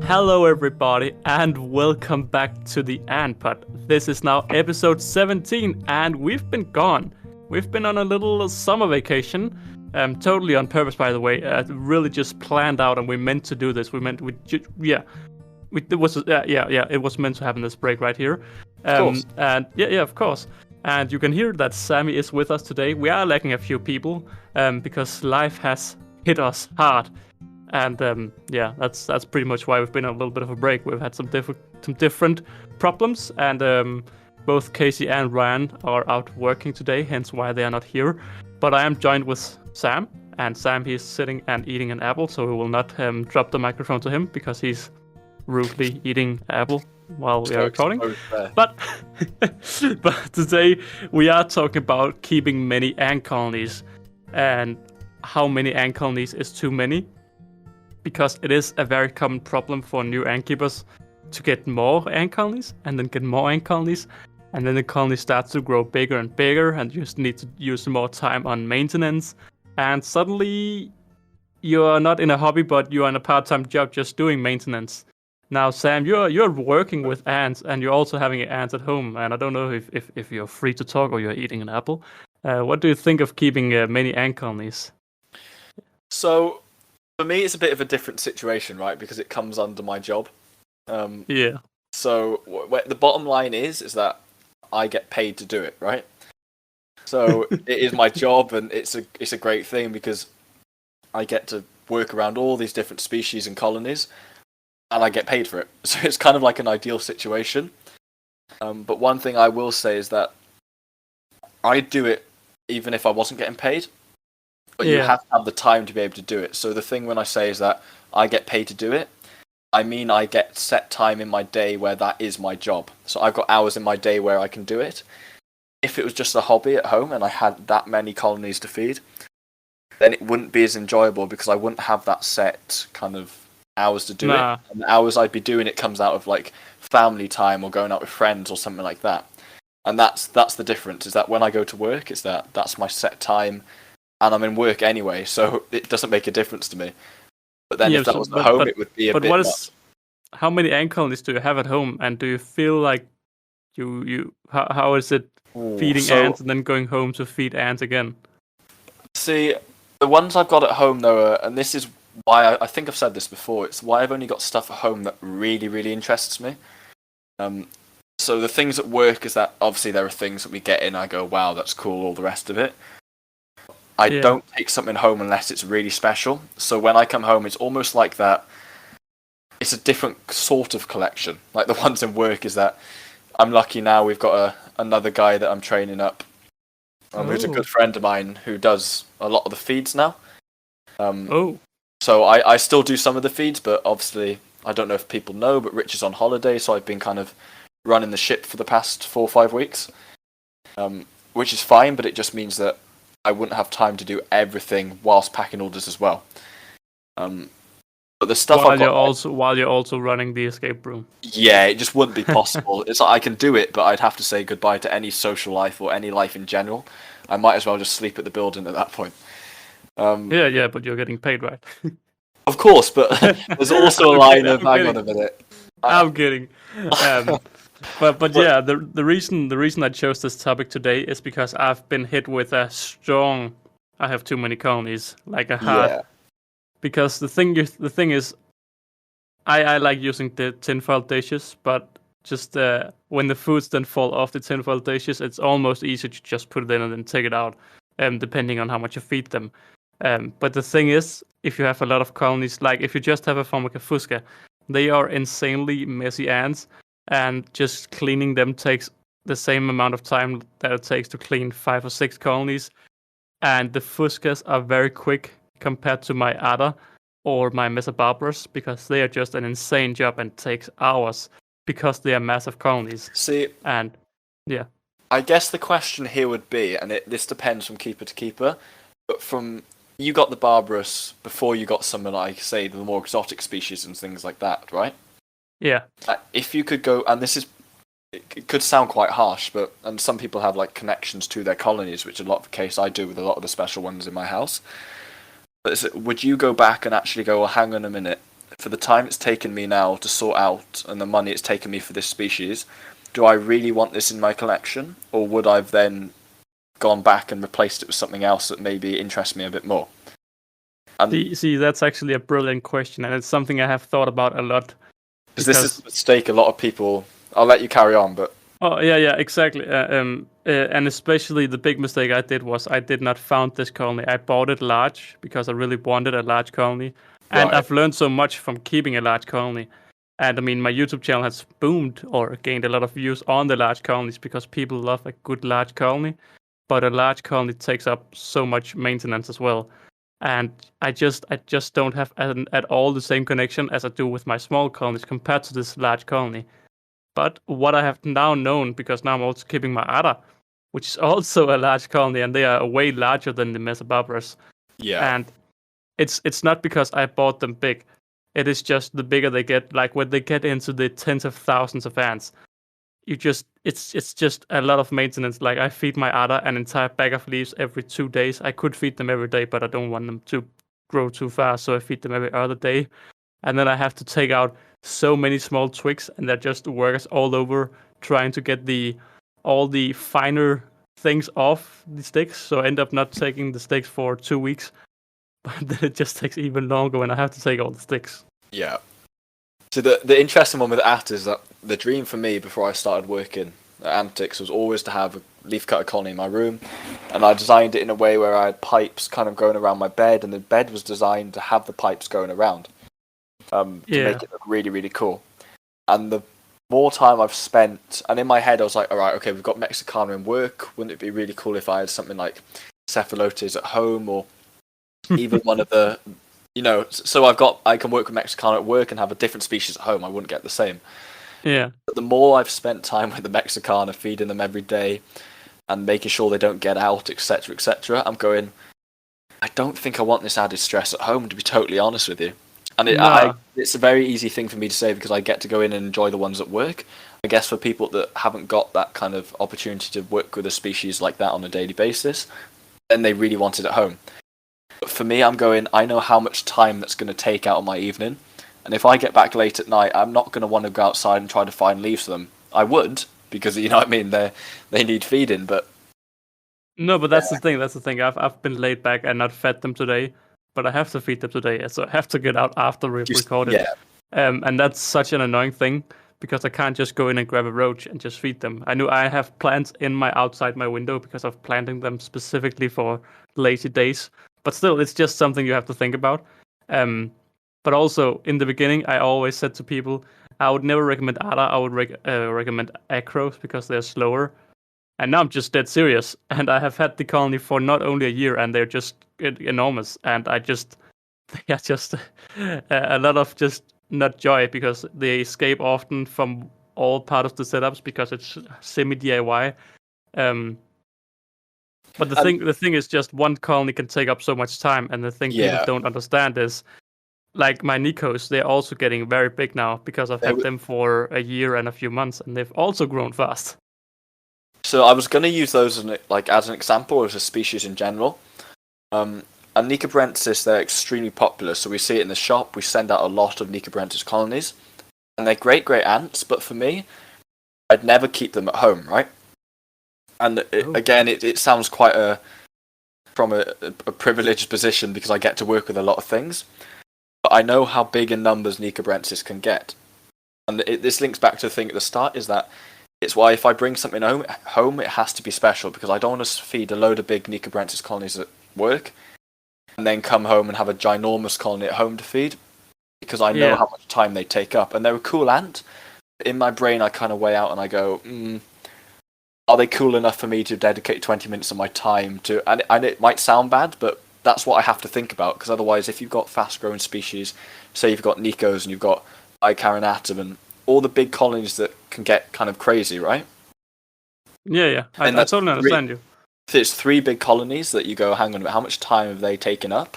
Hello, everybody, and welcome back to the Ant Pod. This is now episode 17, and we've been gone. We've been on a little summer vacation, totally on purpose, by the way. Really just planned out, and we meant to do this. It was meant to happen this break right here. Of course. And of course. And you can hear that Sammy is with us today. We are lacking a few people, because life has hit us hard. And that's pretty much why we've been on a little bit of a break. We've had some different problems, and both Casey and Ryan are out working today, hence why they are not here. But I am joined with Sam, and Sam, he's sitting and eating an apple, so we will not drop the microphone to him because he's rudely eating apple while we are recording. But today we are talking about keeping many ant colonies, and how many ant colonies is too many. Because it is a very common problem for new ant keepers to get more ant colonies, and then get more ant colonies, and then the colony starts to grow bigger and bigger, and you just need to use more time on maintenance, and suddenly you are not in a hobby, but you are in a part-time job just doing maintenance. Now, Sam, you're working with ants, and you're also having ants at home, and I don't know if you're free to talk or you're eating an apple. What do you think of keeping many ant colonies? So, for me, it's a bit of a different situation, right? Because it comes under my job. Yeah. So, the bottom line is that I get paid to do it, right? So it is my job, and it's a great thing because I get to work around all these different species and colonies, and I get paid for it. So it's kind of like an ideal situation. But one thing I will say is that I'd do it even if I wasn't getting paid. But you have to have the time to be able to do it. So the thing when I say is that I get paid to do it, I mean I get set time in my day where that is my job. So I've got hours in my day where I can do it. If it was just a hobby at home and I had that many colonies to feed, then it wouldn't be as enjoyable because I wouldn't have that set kind of hours to do it. And the hours I'd be doing it comes out of like family time or going out with friends or something like that. And that's the difference, is that when I go to work, it's that's my set time. And I'm in work anyway, so it doesn't make a difference to me. But then if that was at home, it would be a bit much. How many ant colonies do you have at home? And do you feel like how is it feeding ants and then going home to feed ants again? See, the ones I've got at home, though, and this is why I think I've said this before, it's why I've only got stuff at home that really, really interests me. So the things at work is that obviously there are things that we get in, I go, wow, that's cool, all the rest of it. I don't take something home unless it's really special. So when I come home, it's almost like that. It's a different sort of collection. Like the ones in work is that I'm lucky now we've got another guy that I'm training up, who's a good friend of mine who does a lot of the feeds now. So I still do some of the feeds, but obviously I don't know if people know, but Rich is on holiday, so I've been kind of running the ship for the past 4 or 5 weeks, which is fine, but it just means that I wouldn't have time to do everything whilst packing orders as well. But the stuff while you're also running the escape room. Yeah, it just wouldn't be possible. It's like I can do it, but I'd have to say goodbye to any social life or any life in general. I might as well just sleep at the building at that point. But you're getting paid, right? Of course, but there's also a line of hang on a minute. I'm kidding. But yeah, the reason I chose this topic today is because I've been hit with a strong I have too many colonies, like a hard. Yeah. Because the thing is, I like using the tinfoil dishes, but just when the foods then fall off the tinfoil dishes, it's almost easy to just put it in and then take it out, depending on how much you feed them. But the thing is, if you have a lot of colonies, like if you just have a Formica fusca, they are insanely messy ants. And just cleaning them takes the same amount of time that it takes to clean 5 or 6 colonies. And the fuscas are very quick compared to my Ada or my Mesobarbarus, because they are just an insane job and takes hours because they are massive colonies. See, and yeah. I guess the question here would be, and this depends from keeper to keeper, but from you got the Barbarus before you got some like, say, the more exotic species and things like that, right? Yeah. If you could go, and it could sound quite harsh, and some people have like connections to their colonies, which a lot of the case I do with a lot of the special ones in my house. But would you go back and actually go, well, hang on a minute, for the time it's taken me now to sort out and the money it's taken me for this species, do I really want this in my collection, or would I have then gone back and replaced it with something else that maybe interests me a bit more? And See, that's actually a brilliant question, and it's something I have thought about a lot. because this is a mistake a lot of people. I'll let you carry on, but Oh yeah, exactly. And especially the big mistake I did was I did not found this colony. I bought it large because I really wanted a large colony, and right. I've learned so much from keeping a large colony. And I mean, my YouTube channel has boomed or gained a lot of views on the large colonies because people love a good large colony. But a large colony takes up so much maintenance as well, and I just don't have at all the same connection as I do with my small colonies compared to this large colony. But what I have now known, because now I'm also keeping my Ada, which is also a large colony, and they are way larger than the Mesobabrus. Yeah. And it's not because I bought them big. It is just the bigger they get, like when they get into the tens of thousands of ants, it's just a lot of maintenance. Like I feed my Ada an entire bag of leaves every 2 days. I could feed them every day, but I don't want them to grow too fast, so I feed them every other day. And then I have to take out so many small twigs, and they're just workers all over trying to get all the finer things off the sticks. So I end up not taking the sticks for 2 weeks, but then it just takes even longer when I have to take all the sticks. Yeah. So the interesting one with At is that the dream for me before I started working at Antics was always to have a leafcutter colony in my room, and I designed it in a way where I had pipes kind of going around my bed, and the bed was designed to have the pipes going around. To make it look really, really cool. And the more time I've spent, and in my head I was like, all right, okay, we've got Mexicana in work. Wouldn't it be really cool if I had something like Cephalotes at home, or even one of the, so I can work with Mexicana at work and have a different species at home. I wouldn't get the same. Yeah. But the more I've spent time with the Mexicana, feeding them every day and making sure they don't get out, etc., I'm going, I don't think I want this added stress at home, to be totally honest with you. And it's a very easy thing for me to say because I get to go in and enjoy the ones at work. I guess for people that haven't got that kind of opportunity to work with a species like that on a daily basis, then they really want it at home. But for me, I'm going, I know how much time that's going to take out of my evening. And if I get back late at night, I'm not going to want to go outside and try to find leaves for them. I would, because, you know what I mean, they need feeding, but... No, but that's the thing. That's the thing. I've been laid back and not fed them today, but I have to feed them today, so I have to get out after we've recorded. Yeah. And that's such an annoying thing because I can't just go in and grab a roach and just feed them. I know I have plants outside my window because I'm planting them specifically for lazy days. But still, it's just something you have to think about. But also, in the beginning, I always said to people, I would never recommend Ada. I would recommend Acros because they're slower. And now I'm just dead serious. And I have had the colony for not only a year, and they're just enormous. And they are just a lot of just not joy because they escape often from all part of the setups because it's semi DIY. But the thing is just one colony can take up so much time, and the thing people don't understand is, like my Nikos, they're also getting very big now because I've had them for a year and a few months, and they've also grown fast. So I was going to use those as an example as a species in general. And Nicobrensis, they're extremely popular, so we see it in the shop. We send out a lot of Nicobrensis colonies, and they're great ants. But for me, I'd never keep them at home, right? And it sounds quite from a privileged position because I get to work with a lot of things. But I know how big in numbers Nicobrensis can get, and this links back to the thing at the start: is that it's why if I bring something home, it has to be special because I don't want to feed a load of big Nicobrensis colonies at work and then come home and have a ginormous colony at home to feed because I know how much time they take up. And they're a cool ant. In my brain, I kind of weigh out and I go, are they cool enough for me to dedicate 20 minutes of my time to? And it might sound bad, but that's what I have to think about because otherwise, if you've got fast-growing species, say you've got Nikos and you've got Icarinatum and all the big colonies that can get kind of crazy, right? Yeah. I totally understand you. If it's 3 big colonies that you go, hang on, how much time have they taken up?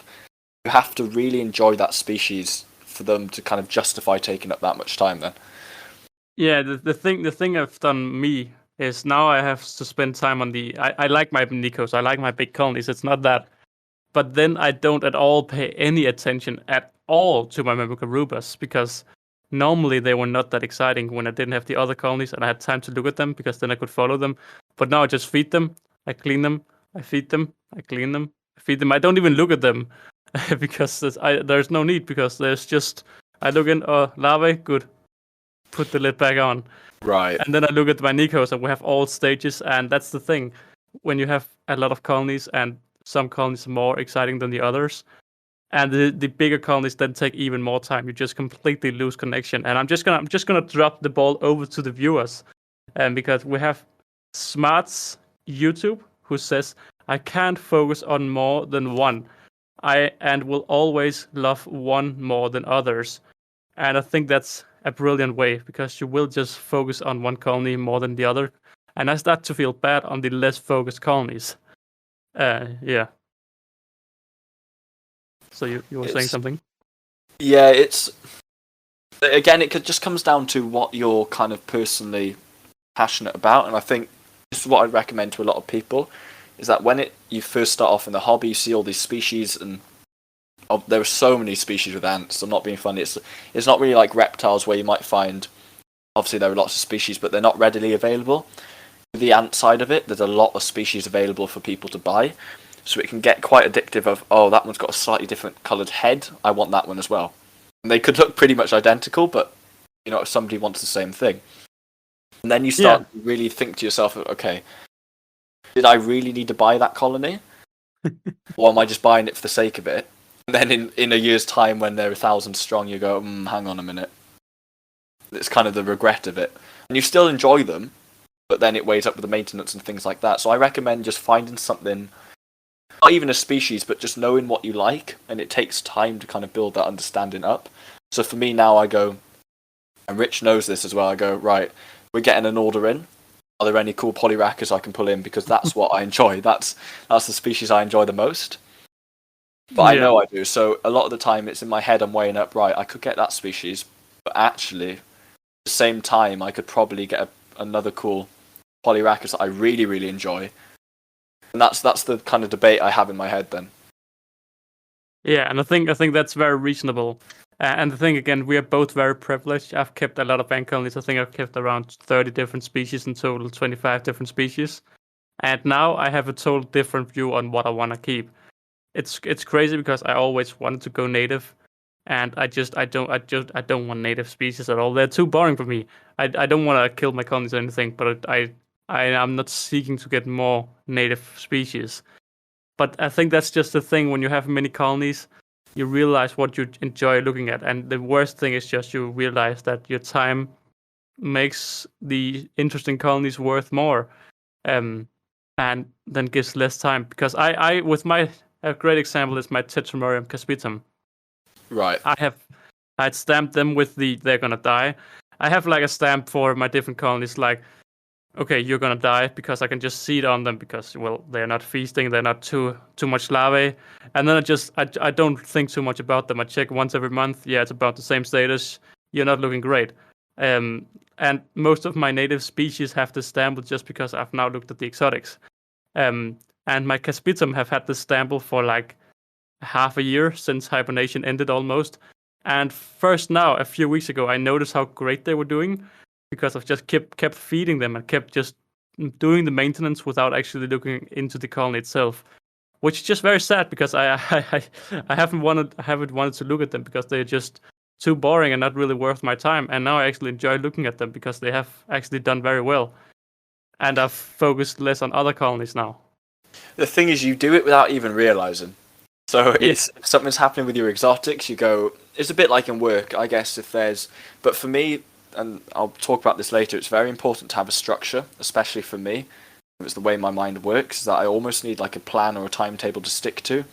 You have to really enjoy that species for them to kind of justify taking up that much time then. Yeah, the thing I've done me is now I have to spend time on I like my Nikos, I like my big colonies, it's not that. but then I don't at all pay any attention at all to my Mimikarubas, because normally they were not that exciting when I didn't have the other colonies and I had time to look at them, because then I could follow them. But now I just feed them, I clean them, I feed them, I clean them, I feed them. I don't even look at them because there's no need, because there's just, I look in, larvae, good, put the lid back on. Right. And then I look at my Nikos, and we have all stages, and that's the thing. When you have a lot of colonies, and some colonies are more exciting than the others, and the bigger colonies then take even more time, you just completely lose connection. And I'm just gonna drop the ball over to the viewers, because we have Smarts YouTube, who says, I can't focus on more than one. And will always love one more than others. And I think that's a brilliant way, because you will just focus on one colony more than the other. And I start to feel bad on the less focused colonies. Yeah. So you were saying something? Yeah, it's... Again, just comes down to what you're kind of personally passionate about. And I think this is what I'd recommend to a lot of people, is that when you first start off in the hobby, you see all these species, and there are so many species with ants. I'm not being funny. It's not really like reptiles, where you might find, obviously there are lots of species, but they're not readily available. With the ant side of it, there's a lot of species available for people to buy, so it can get quite addictive of, oh, that one's got a slightly different coloured head, I want that one as well. And they could look pretty much identical, but if somebody wants the same thing. And then you start to really think to yourself, okay, did I really need to buy that colony? Or am I just buying it for the sake of it? And then in a year's time, when they're 1,000 strong, you go, hang on a minute. It's kind of the regret of it. And you still enjoy them, but then it weighs up with the maintenance and things like that. So I recommend just finding something, not even a species, but just knowing what you like, and it takes time to kind of build that understanding up. So for me now, I go, and Rich knows this as well, I go, right, we're getting an order in. Are there any cool Polyrackers I can pull in? Because that's what I enjoy. That's the species I enjoy the most. But I know I do. So a lot of the time it's in my head, I'm weighing up, right, I could get that species, but actually, at the same time, I could probably get another cool Polyrackers that I really, really enjoy. And that's the kind of debate I have in my head then. Yeah, and I think that's very reasonable. And the thing, again, we are both very privileged. I've kept a lot of ant colonies. I think I've kept around 30 different species in total, 25 different species. And now I have a total different view on what I want to keep. It's crazy, because I always wanted to go native, and I don't want native species at all. They're too boring for me. I don't want to kill my colonies or anything, but I'm not seeking to get more native species. But I think that's just the thing, when you have many colonies, you realize what you enjoy looking at. And the worst thing is just you realize that your time makes the interesting colonies worth more, and then gives less time. Because a great example is my Tetramorium caspitum. Right. I'd stamped them with they're gonna die. I have like a stamp for my different colonies, like, okay, you're gonna die, because I can just see it on them, because, well, they're not feasting, they're not too much larvae. And then I don't think too much about them. I check once every month. Yeah, it's about the same status. You're not looking great. And most of my native species have this stamp just because I've now looked at the exotics. And my caspitum have had this stamp for like half a year, since hibernation ended almost. And first now, a few weeks ago, I noticed how great they were doing, because I've just kept feeding them and kept just doing the maintenance without actually looking into the colony itself, which is just very sad, because I haven't wanted to look at them, because they're just too boring and not really worth my time. And now I actually enjoy looking at them, because they have actually done very well, and I've focused less on other colonies now. The thing is, you do it without even realizing. So if something's happening with your exotics, you go, it's a bit like in work, I guess, but for me, and I'll talk about this later, it's very important to have a structure, especially for me. It's the way my mind works, that I almost need like a plan or a timetable to stick to.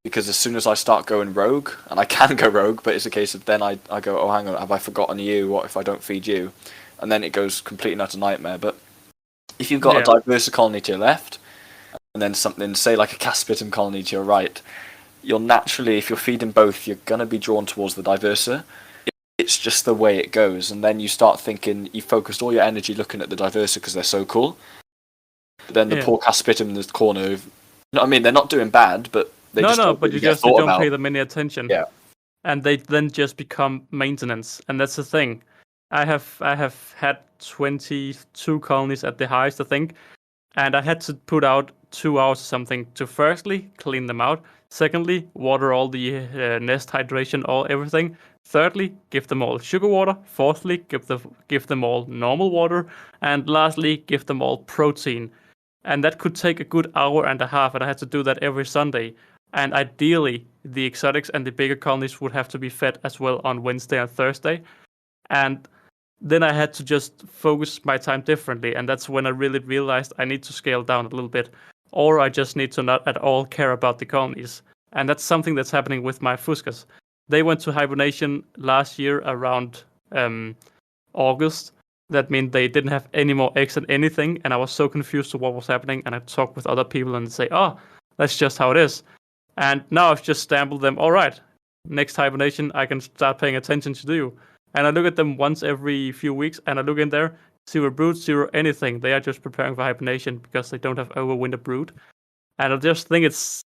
Because as soon as I start going rogue, and I can go rogue, but it's a case of then I go, oh, hang on, have I forgotten you? What if I don't feed you? And then it goes completely not a nightmare. But if you've got a diverse colony to your left, and then something, say like a caspitum colony to your right, you'll naturally, if you're feeding both, you're going to be drawn towards the diverser. It's just the way it goes. And then you start thinking, you focused all your energy looking at the diverser because they're so cool. But then the poor caspitum in the corner, you know what I mean? They're not doing bad, but They No, just no, don't but really you get just you thought don't about. pay them any attention. Yeah. And they then just become maintenance, and that's the thing. I have had 22 colonies at the highest, I think, and I had to put out 2 hours or something to firstly clean them out, secondly water all the nest hydration, all everything, thirdly give them all sugar water, fourthly give them all normal water, and lastly give them all protein. And that could take a good hour and a half, and I had to do that every Sunday. And ideally, the exotics and the bigger colonies would have to be fed as well on Wednesday and Thursday. And then I had to just focus my time differently, and that's when I really realized I need to scale down a little bit, or I just need to not at all care about the colonies. And that's something that's happening with my fuscas. They went to hibernation last year around August. That meant they didn't have any more eggs than anything, and I was so confused to what was happening. And I talked with other people, and they say, "Oh, that's just how it is." And now I've just sampled them. All right, next hibernation, I can start paying attention to you. And I look at them once every few weeks, and I look in there, zero brood, zero anything. They are just preparing for hibernation because they don't have overwinter brood. And I just think it's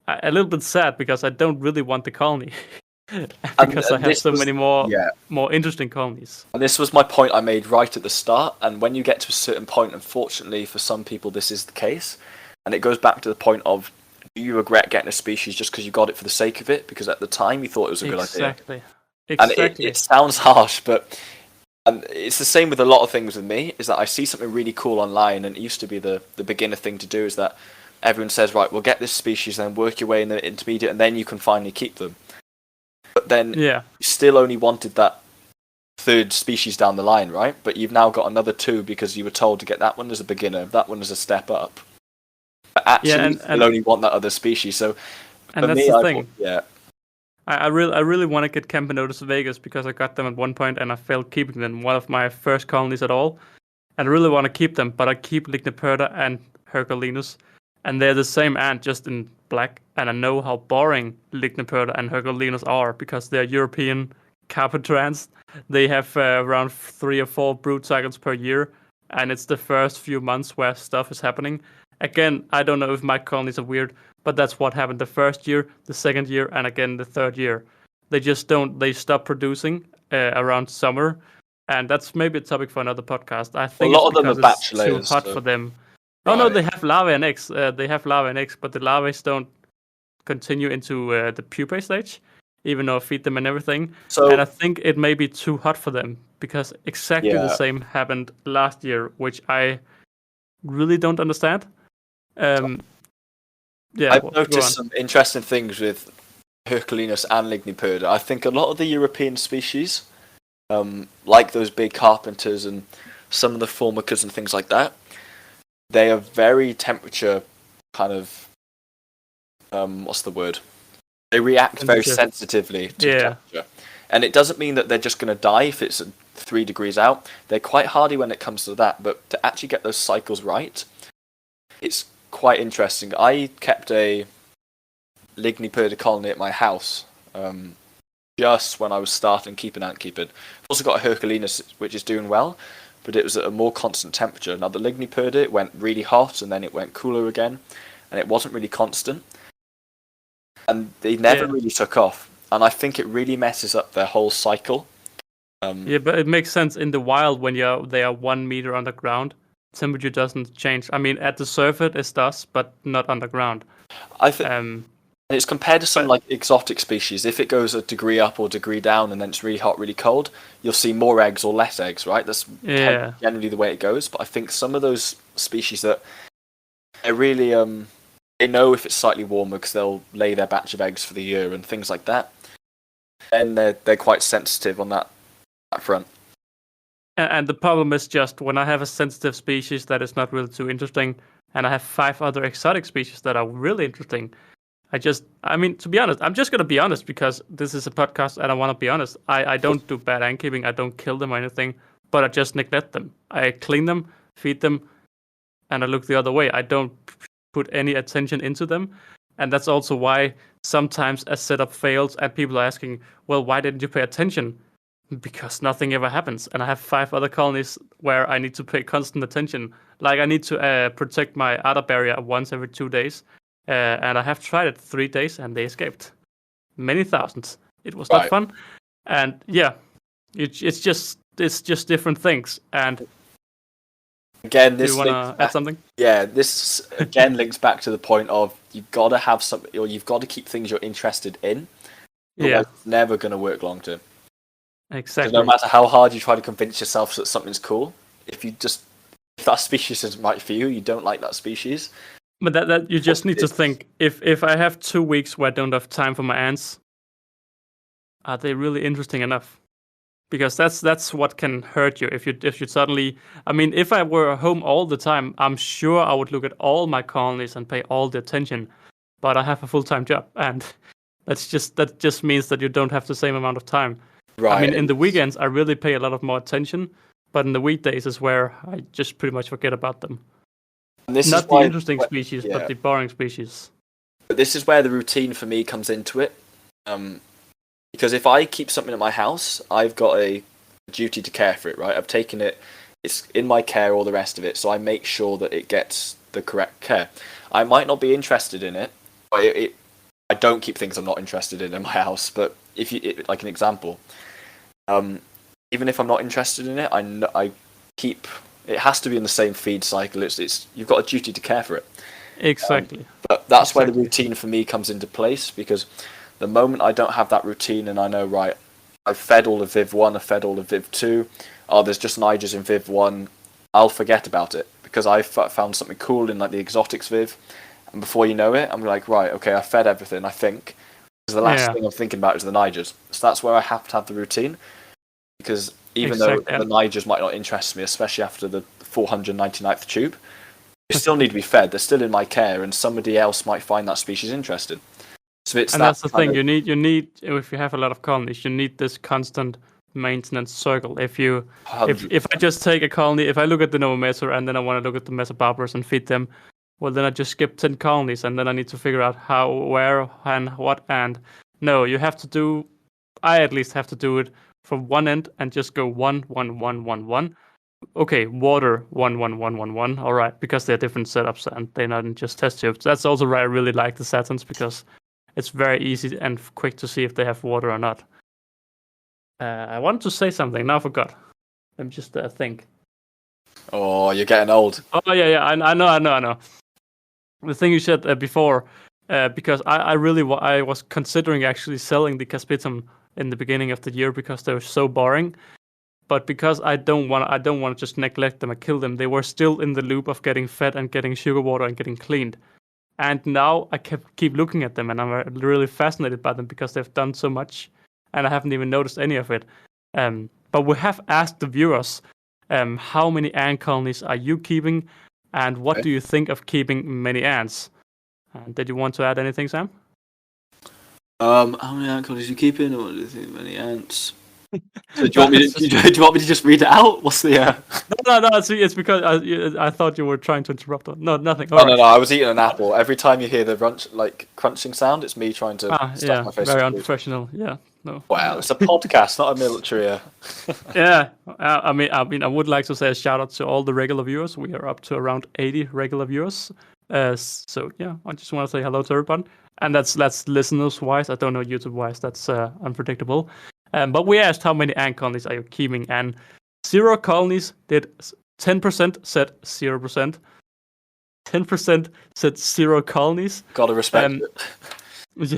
a little bit sad because I don't really want the colony. Because I have so many more interesting colonies. And this was my point I made right at the start. And when you get to a certain point, unfortunately for some people, this is the case. And it goes back to the point of, do you regret getting a species just because you got it for the sake of it? Because at the time you thought it was a good idea. Exactly. And it sounds harsh, but it's the same with a lot of things with me, is that I see something really cool online, and it used to be the beginner thing to do, is that everyone says, right, we'll get this species, then work your way in the intermediate, and then you can finally keep them. But then you still only wanted that third species down the line, right? But you've now got another two because you were told to get that one as a beginner, that one as a step up. But actually, you still only want that other species. So and for that's me, the thing. I really want to get Camponotus Vegas because I got them at one point and I failed keeping them. One of my first colonies at all. And I really want to keep them, but I keep Ligniperda and Herculinus. And they're the same ant, just in black. And I know how boring Ligniperda and Herculinus are because they're European carpenter ants. They have around 3 or 4 brood cycles per year. And it's the first few months where stuff is happening. Again, I don't know if my colonies are weird, but that's what happened the first year, the second year, and again the third year. They just don't. They stop producing around summer, and that's maybe a topic for another podcast. I think a lot it's of them are because it's batch too layers, hot so. for them. Right. Oh no, they have larvae and eggs. They have larvae and eggs, but the larvae don't continue into the pupae stage, even though I feed them and everything. So, and I think it may be too hot for them because exactly the same happened last year, which I really don't understand. I've noticed some interesting things with Herculinus and Ligniperda. I think a lot of the European species, like those big carpenters and some of the formicas and things like that, they are very temperature kind of, what's the word? They react very sensitively to temperature. And it doesn't mean that they're just going to die if it's 3 degrees out. They're quite hardy when it comes to that, but to actually get those cycles right, it's quite interesting. I kept a Ligniperda colony at my house just when I was starting keeping ant keeping. I've also got a Herculinus which is doing well, but it was at a more constant temperature. Now the Ligniperda, it went really hot and then it went cooler again, and it wasn't really constant. And they never really took off. And I think it really messes up their whole cycle. But it makes sense in the wild when they are 1 meter underground. Temperature doesn't change. I mean, at the surface it does, but not underground. I think it's compared to some like exotic species. If it goes a degree up or degree down, and then it's really hot, really cold, you'll see more eggs or less eggs, right? That's generally the way it goes. But I think some of those species that they're really they know if it's slightly warmer because they'll lay their batch of eggs for the year and things like that. And they're quite sensitive on that front. And the problem is just when I have a sensitive species that is not really too interesting, and I have 5 other exotic species that are really interesting, I mean, to be honest, I'm just going to be honest because this is a podcast and I want to be honest. I don't do bad ant keeping. I don't kill them or anything, but I just neglect them. I clean them, feed them, and I look the other way. I don't put any attention into them. And that's also why sometimes a setup fails and people are asking, well, why didn't you pay attention? Because nothing ever happens, and I have 5 other colonies where I need to pay constant attention. Like I need to protect my other barrier once every 2 days, and I have tried it 3 days, and they escaped many thousands. It was not Right. fun, and yeah, it's just different things. And Again, do you this want links to add back. something? Yeah, this again links back to the point of you've got to have something, or you've got to keep things you're interested in. Yeah, Otherwise, it's never going to work long term. Because no exactly. matter how hard you try to convince yourself that something's cool, if that species isn't right for you, you don't like that species. But that you just need to It's- think, if I have 2 weeks where I don't have time for my ants, are they really interesting enough? Because that's what can hurt you if you suddenly. I mean, if I were home all the time, I'm sure I would look at all my colonies and pay all the attention. But I have a full-time job, and that just means that you don't have the same amount of time. I Right. mean, in the weekends, I really pay a lot of more attention, but in the weekdays is where I just pretty much forget about them. And this is Not the why, interesting species, but yeah. the boring species. But this is where the routine for me comes into it. Because if I keep something at my house, I've got a duty to care for it, right? I've taken it, it's in my care, all the rest of it, so I make sure that it gets the correct care. I might not be interested in it, but I don't keep things I'm not interested in my house. But like an example, even if I'm not interested in it, I keep it has to be in the same feed cycle. It's you've got a duty to care for it. Exactly. But that's where the Exactly. routine for me comes into place, because the moment I don't have that routine and I know, right, I've fed all of Viv 1, I've fed all of Viv 2, oh, there's just Nigers in Viv 1, I'll forget about it because I found something cool in like the exotics Viv, and before you know it, I'm like, right, okay, I fed everything, I think, because the last Yeah. thing I'm thinking about is the Nigers. So that's where I have to have the routine, because even Exactly. though the Nigers might not interest me, especially after the 499th tube, they still need to be fed. They're still in my care, and somebody else might find that species interesting. So it's And that that's the kind thing. of You need if you have a lot of colonies, you need this constant maintenance circle. If I just take a colony, if I look at the Nova Mesa and then I want to look at the Mesobarbarus and feed them, well then I just skip 10 colonies and then I need to figure out how, where, and what. And no, you have to do. I at least have to do it from one end and just go 1 1 1 1 1. Okay, water 1 1 1 1 1. All right, because they're different setups and they're not just test tubes. That's also why I really like the Saturns, because it's very easy and quick to see if they have water or not. I wanted to say something, now I forgot. Let me just think. oh, you're getting old. Oh yeah, I know. The thing you said before, because I was considering actually selling the Caspitum in the beginning of the year because they were so boring. But because I don't want to just neglect them and kill them, they were still in the loop of getting fed and getting sugar water and getting cleaned. And now I keep looking at them, and I'm really fascinated by them because they've done so much, and I haven't even noticed any of it. But we have asked the viewers, how many ant colonies are you keeping, and what Okay. do you think of keeping many ants? Did you want to add anything, Sam? How many ant colonies are you keeping? Or do you think many ants? So do you want me to? Do you want me to just read it out? What's the? No. It's because I thought you were trying to interrupt. No, nothing. All Oh, right. no. I was eating an apple. Every time you hear the crunching sound, it's me trying to stuff Yeah, my face. very with food. unprofessional. Yeah, no. Wow, it's a podcast, not a military. Yeah, I mean, I would like to say a shout out to all the regular viewers. We are up to around 80 regular viewers. So yeah, I just want to say hello to everyone. And that's listeners wise. I don't know YouTube wise. That's unpredictable. But we asked how many ant colonies are you keeping, and 0 colonies did 10% said 0%. 10% said 0 colonies. Gotta respect Um, it.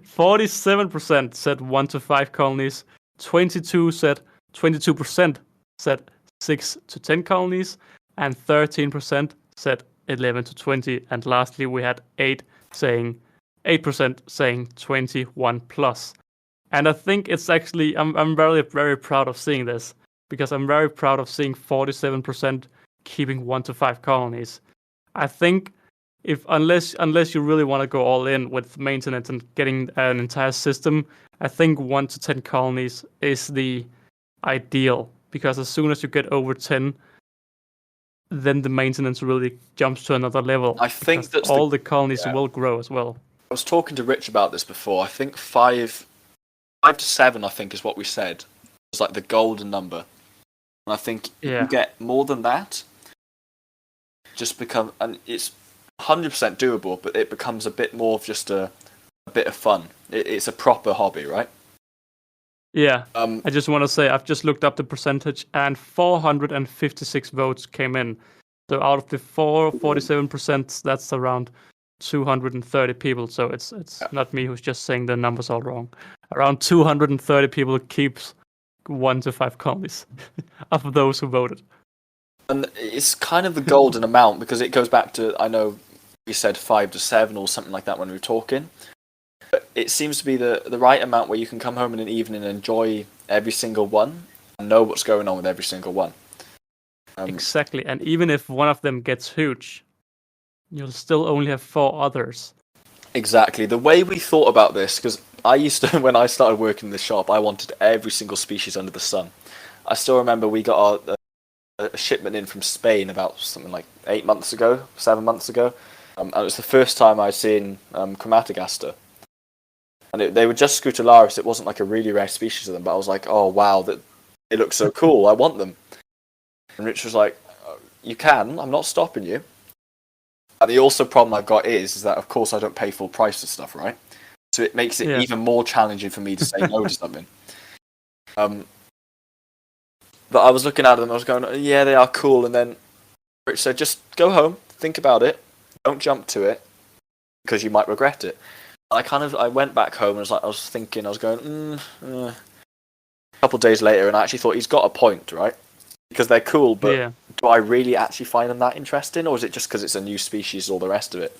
47% said 1 to 5 colonies. 22% said 6 to 10 colonies, and 13% said 11 to 20. And lastly, we had 8% saying 21 plus. And I think it's actually I'm very very proud of seeing this, because I'm very proud of seeing 47% keeping 1 to 5 colonies. I think unless you really want to go all in with maintenance and getting an entire system, I think 1 to 10 colonies is the ideal, because as soon as you get over 10, then the maintenance really jumps to another level. I think because all the colonies will grow as well. I was talking to Rich about this before. I think 5 to 7, I think, is what we said. It's like the golden number. And I think if Yeah. you get more than that, just become, and it's 100% doable, but it becomes a bit more of just a bit of fun. It's a proper hobby, right? Yeah. I just want to say I've just looked up the percentage, and 456 votes came in. So out of the 47%, that's around 230 people. So it's not me who's just saying the numbers all wrong. Around 230 people keeps 1 to 5 colonies of those who voted. And it's kind of the golden amount, because it goes back to, I know we said 5 to 7 or something like that when we were talking. But it seems to be the right amount where you can come home in an evening and enjoy every single one and know what's going on with every single one. Exactly. And even if one of them gets huge, you'll still only have 4 others. Exactly. The way we thought about this, because I used to, when I started working in the shop, I wanted every single species under the sun. I still remember we got a shipment in from Spain about something like 7 months ago. And it was the first time I'd seen Chromatogaster. And they were just Scutularis. It wasn't like a really rare species of them, but I was like, oh wow, that it looks so cool. I want them. And Rich was like, you can. I'm not stopping you. And the also problem I've got is that, of course, I don't pay full price for stuff, right? So it makes it even more challenging for me to say no to something. But I was looking at them, I was going, yeah, they are cool. And then Rich said, just go home, think about it, don't jump to it, because you might regret it. And I went back home and I was thinking, I was going, a couple of days later, and I actually thought he's got a point, right? Because they're cool, but do I really actually find them that interesting, or is it just because it's a new species, all the rest of it?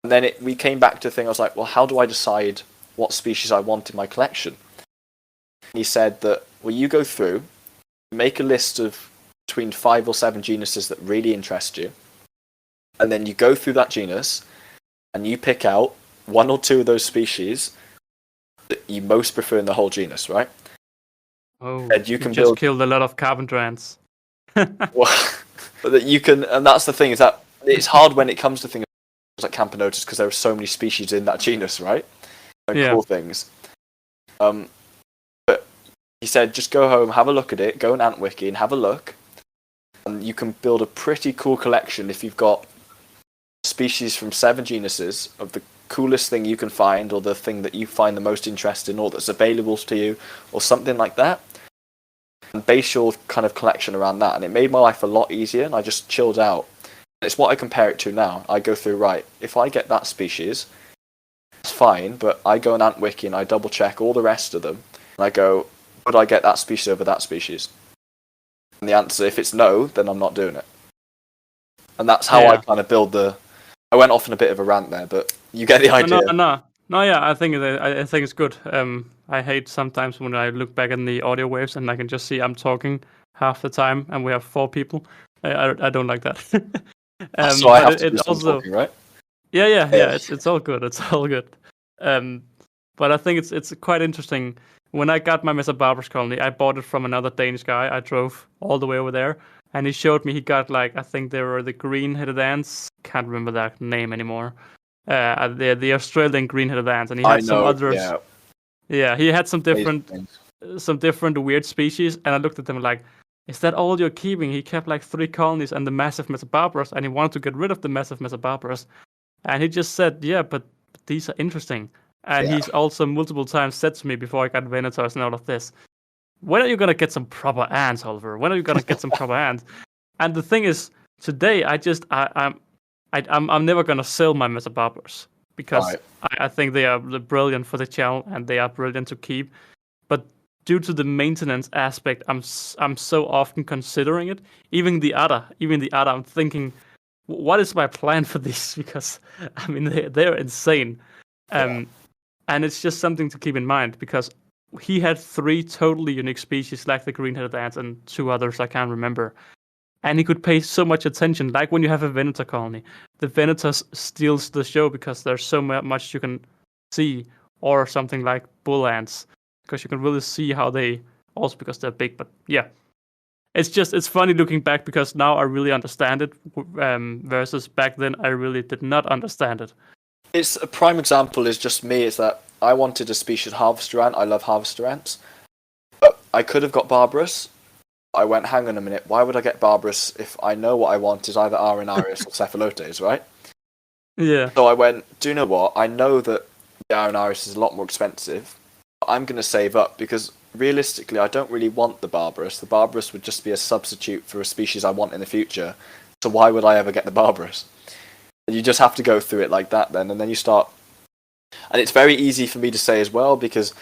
And then we came back to the thing, I was like, well, how do I decide what species I want in my collection? And he said that, well, you go through, make a list of between 5 or 7 genuses that really interest you, and then you go through that genus, and you pick out 1 or 2 of those species that you most prefer in the whole genus, right? Oh, and you just killed a lot of carpenter ants. Well, but that you can, and that's the thing, is that it's hard when it comes to things like Camponotus, because there are so many species in that genus, right? And cool things. But he said, just go home, have a look at it, go on AntWiki and have a look, and you can build a pretty cool collection if you've got species from 7 genuses of the coolest thing you can find, or the thing that you find the most interesting, or that's available to you, or something like that, and base your kind of collection around that. And it made my life a lot easier, and I just chilled out. It's what I compare it to now. I go through, right, if I get that species, it's fine, but I go on AntWiki and I double check all the rest of them, and I go, would I get that species over that species? And the answer, if it's no, then I'm not doing it. And that's how I kind of build I went off on a bit of a rant there, but you get the idea. No, I think it's good. I hate sometimes when I look back in the audio waves and I can just see I'm talking half the time, and we have 4 people. I don't like that. So I have to do some talking, right? Yeah. It's all good. It's all good. But I think it's quite interesting. When I got my Mesobarbarus colony, I bought it from another Danish guy. I drove all the way over there, and he showed me he got, like, I think they were the green-headed ants. Can't remember that name anymore. The Australian green-headed ants, and he had some others. Yeah, he had some different weird species, and I looked at them like, is that all you're keeping? He kept like 3 colonies and the massive Mesobarbarus, and he wanted to get rid of the massive Mesobarbarus. And he just said, yeah, but these are interesting. And he's also multiple times said to me before I got Venators and all of this, when are you going to get some proper ants, Oliver? When are you going to get some proper ants? And the thing is, today, I'm never going to sell my Mesobarbarus, because I think they are brilliant for the channel, and they are brilliant to keep. But due to the maintenance aspect, I'm so often considering it. Even the other, I'm thinking, what is my plan for this? Because I mean, they're insane. And it's just something to keep in mind, because he had 3 totally unique species, like the green-headed ants and 2 others I can't remember. And he could pay so much attention. Like when you have a Venator colony, the Venator steals the show because there's so much you can see, or something like bull ants, because you can really see how they, also because they're big. But yeah, it's funny looking back, because now I really understand it, versus back then I really did not understand it. It's a prime example is just me, is that I wanted a species harvester ant. I love harvester ants. But I could have got Barbarus. I went, hang on a minute, why would I get Barbarus if I know what I want is either Arinarius or Cephalotes, right? Yeah. So I went, do you know what? I know that the Iron Iris is a lot more expensive, but I'm going to save up because realistically, I don't really want the Barbarous. The Barbarous would just be a substitute for a species I want in the future. So why would I ever get the Barbarous? And you just have to go through it like that then, and then you start. And it's very easy for me to say as well because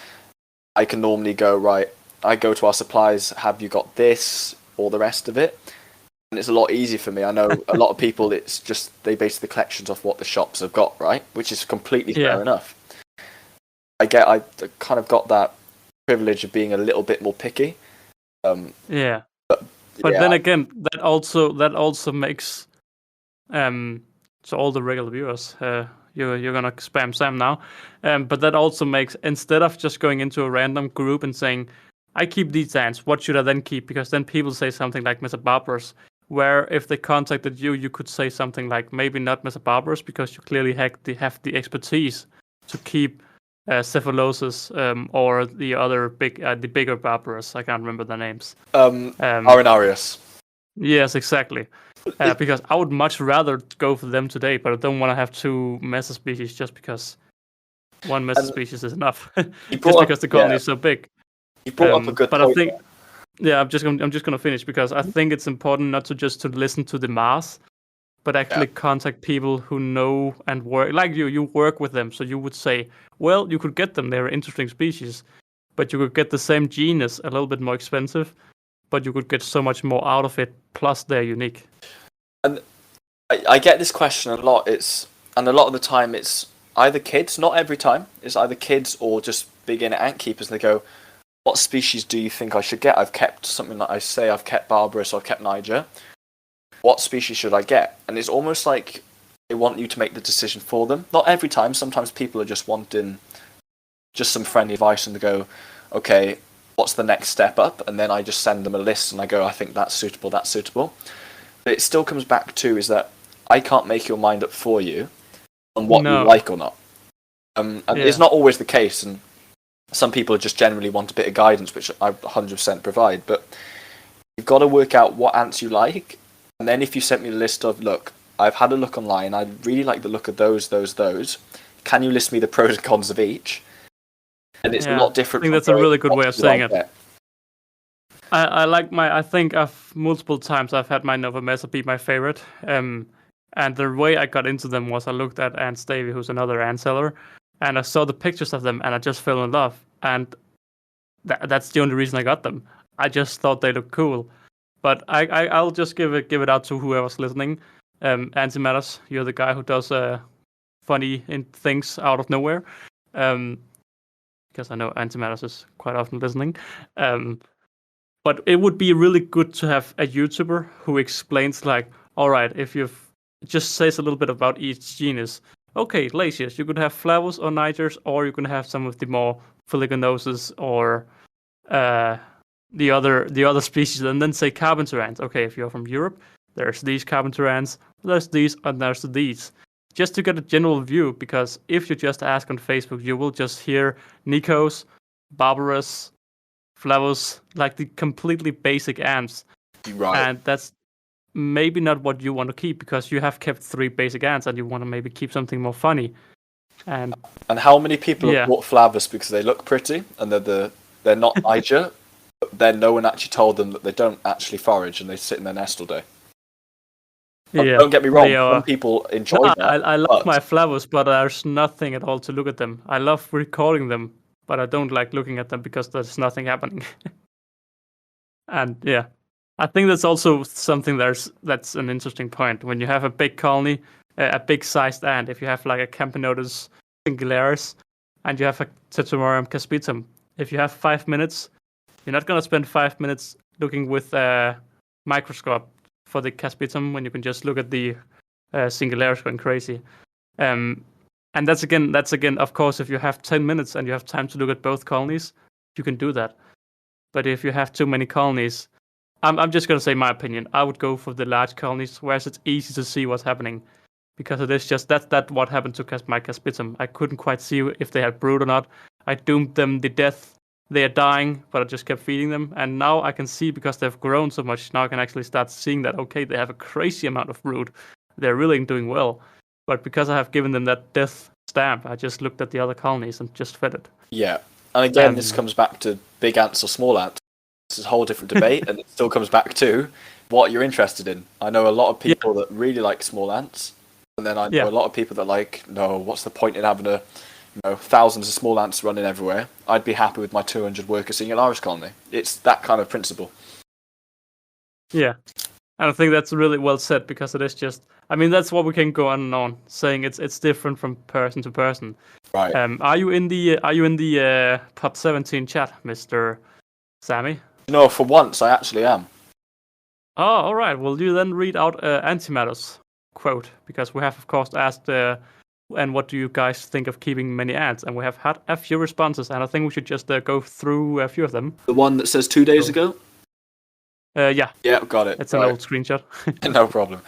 I can normally go, right, I go to our supplies, have you got this, or the rest of it? And it's a lot easier for me. I know a lot of people, it's just, they base the collections off what the shops have got, right? Which is completely fair enough. I kind of got that privilege of being a little bit more picky. Yeah. But yeah, then again, that also makes so all the regular viewers, you're gonna spam Sam now, but that also makes, instead of just going into a random group and saying, I keep these ants, what should I then keep? Because then people say something like Mr. Barbarous, where if they contacted you, you could say something like, maybe not Mr. Barbarous, because you clearly have the expertise to keep Cephalosis, or the other the bigger Barbarous. I can't remember the names. Arenarius. Yes, exactly. Because I would much rather go for them today, but I don't want to have two mesa species just because one mesa species is enough. Just because the colony is so big. You brought up a good but point. I think, I'm just gonna finish because I think it's important not to listen to the mass, but actually contact people who know and work like you. You work with them, so you would say, well, you could get them. They're interesting species, but you could get the same genus a little bit more expensive, but you could get so much more out of it. Plus, they're unique. And I get this question a lot. And a lot of the time it's either kids, not every time. It's either kids or just beginner ant keepers. And they go, what species do you think I should get? I've kept something that I say I've kept Barbarous or I've kept Niger. What species should I get? And it's almost like they want you to make the decision for them. Not every time. Sometimes people are just wanting just some friendly advice and they go, okay, what's the next step up? And then I just send them a list and I go, I think that's suitable, that's suitable. But it still comes back to is that I can't make your mind up for you on what you like or not. And it's not always the case. And some people just generally want a bit of guidance, which I 100% provide. But you've got to work out what ants you like. And then if you sent me a list of, look, I've had a look online, I really like the look of those. Can you list me the pros and cons of each? And it's a lot different. I think that's a really good way of saying it. I think I've multiple times I've had my Nova Mesa be my favorite. And the way I got into them was I looked at Ant Stavey, who's another ant seller, and I saw the pictures of them and I just fell in love. And that's the only reason I got them. I just thought they looked cool. But I'll just give it out to whoever's listening. Antimatters, you're the guy who does funny things out of nowhere. Because I know Antimatters is quite often listening. But it would be really good to have a YouTuber who explains, like, all right, if you've just says a little bit about each genus. Okay, Lasius, you could have Flavus or Nigers, or you can have some of the more Filiginosus or the other species, and then say Carpenter ants. Okay, if you're from Europe, there's these Carpenter ants, there's these, and there's these. Just to get a general view, because if you just ask on Facebook, you will just hear Nikos, Barbarous, Flavus, like the completely basic ants. Right. And that's maybe not what you want to keep, because you have kept 3 basic ants and you want to maybe keep something more funny. And how many people have bought Flavus because they look pretty and they're not Niger, but then no one actually told them that they don't actually forage and they sit in their nest all day? Don't get me wrong, some people enjoy that. I love my Flavus, but there's nothing at all to look at them. I love recording them, but I don't like looking at them because there's nothing happening. And I think that's also something that's an interesting point. When you have a big colony, a big sized ant, if you have like a Camponotus singularis and you have a Tetromorium caspitum, if you have 5 minutes, you're not going to spend 5 minutes looking with a microscope for the caspitum when you can just look at the singularis going crazy. And that's again, of course, if you have 10 minutes and you have time to look at both colonies, you can do that. But if you have too many colonies, I'm just going to say my opinion. I would go for the large colonies, whereas it's easy to see what's happening. Because it is just, that's what happened to my caspitum. I couldn't quite see if they had brood or not. I doomed them to death. They are dying, but I just kept feeding them. And now I can see, because they've grown so much, now I can actually start seeing that, okay, they have a crazy amount of brood. They're really doing well. But because I have given them that death stamp, I just looked at the other colonies and just fed it. Yeah. And again, this comes back to big ants or small ants. This is a whole different debate, and it still comes back to what you're interested in. I know a lot of people that really like small ants, and then I know a lot of people that like, no, what's the point in having thousands of small ants running everywhere? I'd be happy with my 200 worker Singularis colony. It's that kind of principle. Yeah. And I think that's really well said, because it is just, I mean, that's what we can go on and on saying. It's different from person to person. Right. Are you in the Pub 17 chat, Mr. Sammy? No, for once I actually am. Oh, all right. Will you then read out Antimatter's quote? Because we have, of course, asked, and what do you guys think of keeping many ants? And we have had a few responses, and I think we should just go through a few of them. The one that says 2 days ago? Yeah. Yeah, got it. It's an old screenshot. No problem.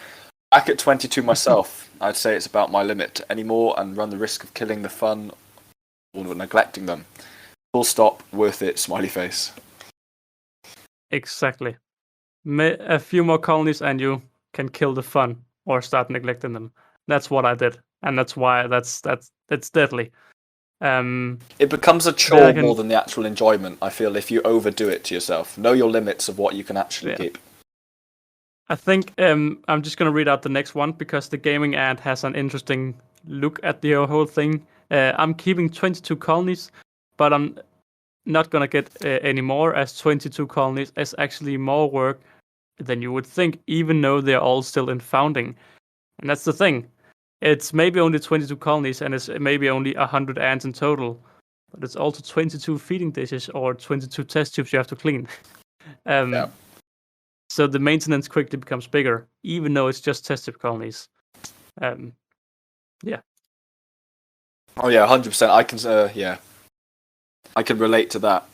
Back at 22 myself, I'd say it's about my limit anymore and run the risk of killing the fun or neglecting them. Full stop, worth it, smiley face. Exactly. A few more colonies and you can kill the fun or start neglecting them. That's what I did, and that's why that's deadly. It becomes a chore more than the actual enjoyment, I feel, if you overdo it to yourself. Know your limits of what you can actually keep. I think I'm just going to read out the next one, because the gaming ant has an interesting look at the whole thing. I'm keeping 22 colonies, but I'm not going to get any more, as 22 colonies is actually more work than you would think, even though they're all still in founding. And that's the thing. It's maybe only 22 colonies, and it's maybe only 100 ants in total, but it's also 22 feeding dishes or 22 test tubes you have to clean. So the maintenance quickly becomes bigger, even though it's just test tube colonies. Yeah. Oh yeah, 100%. I can, I can relate to that.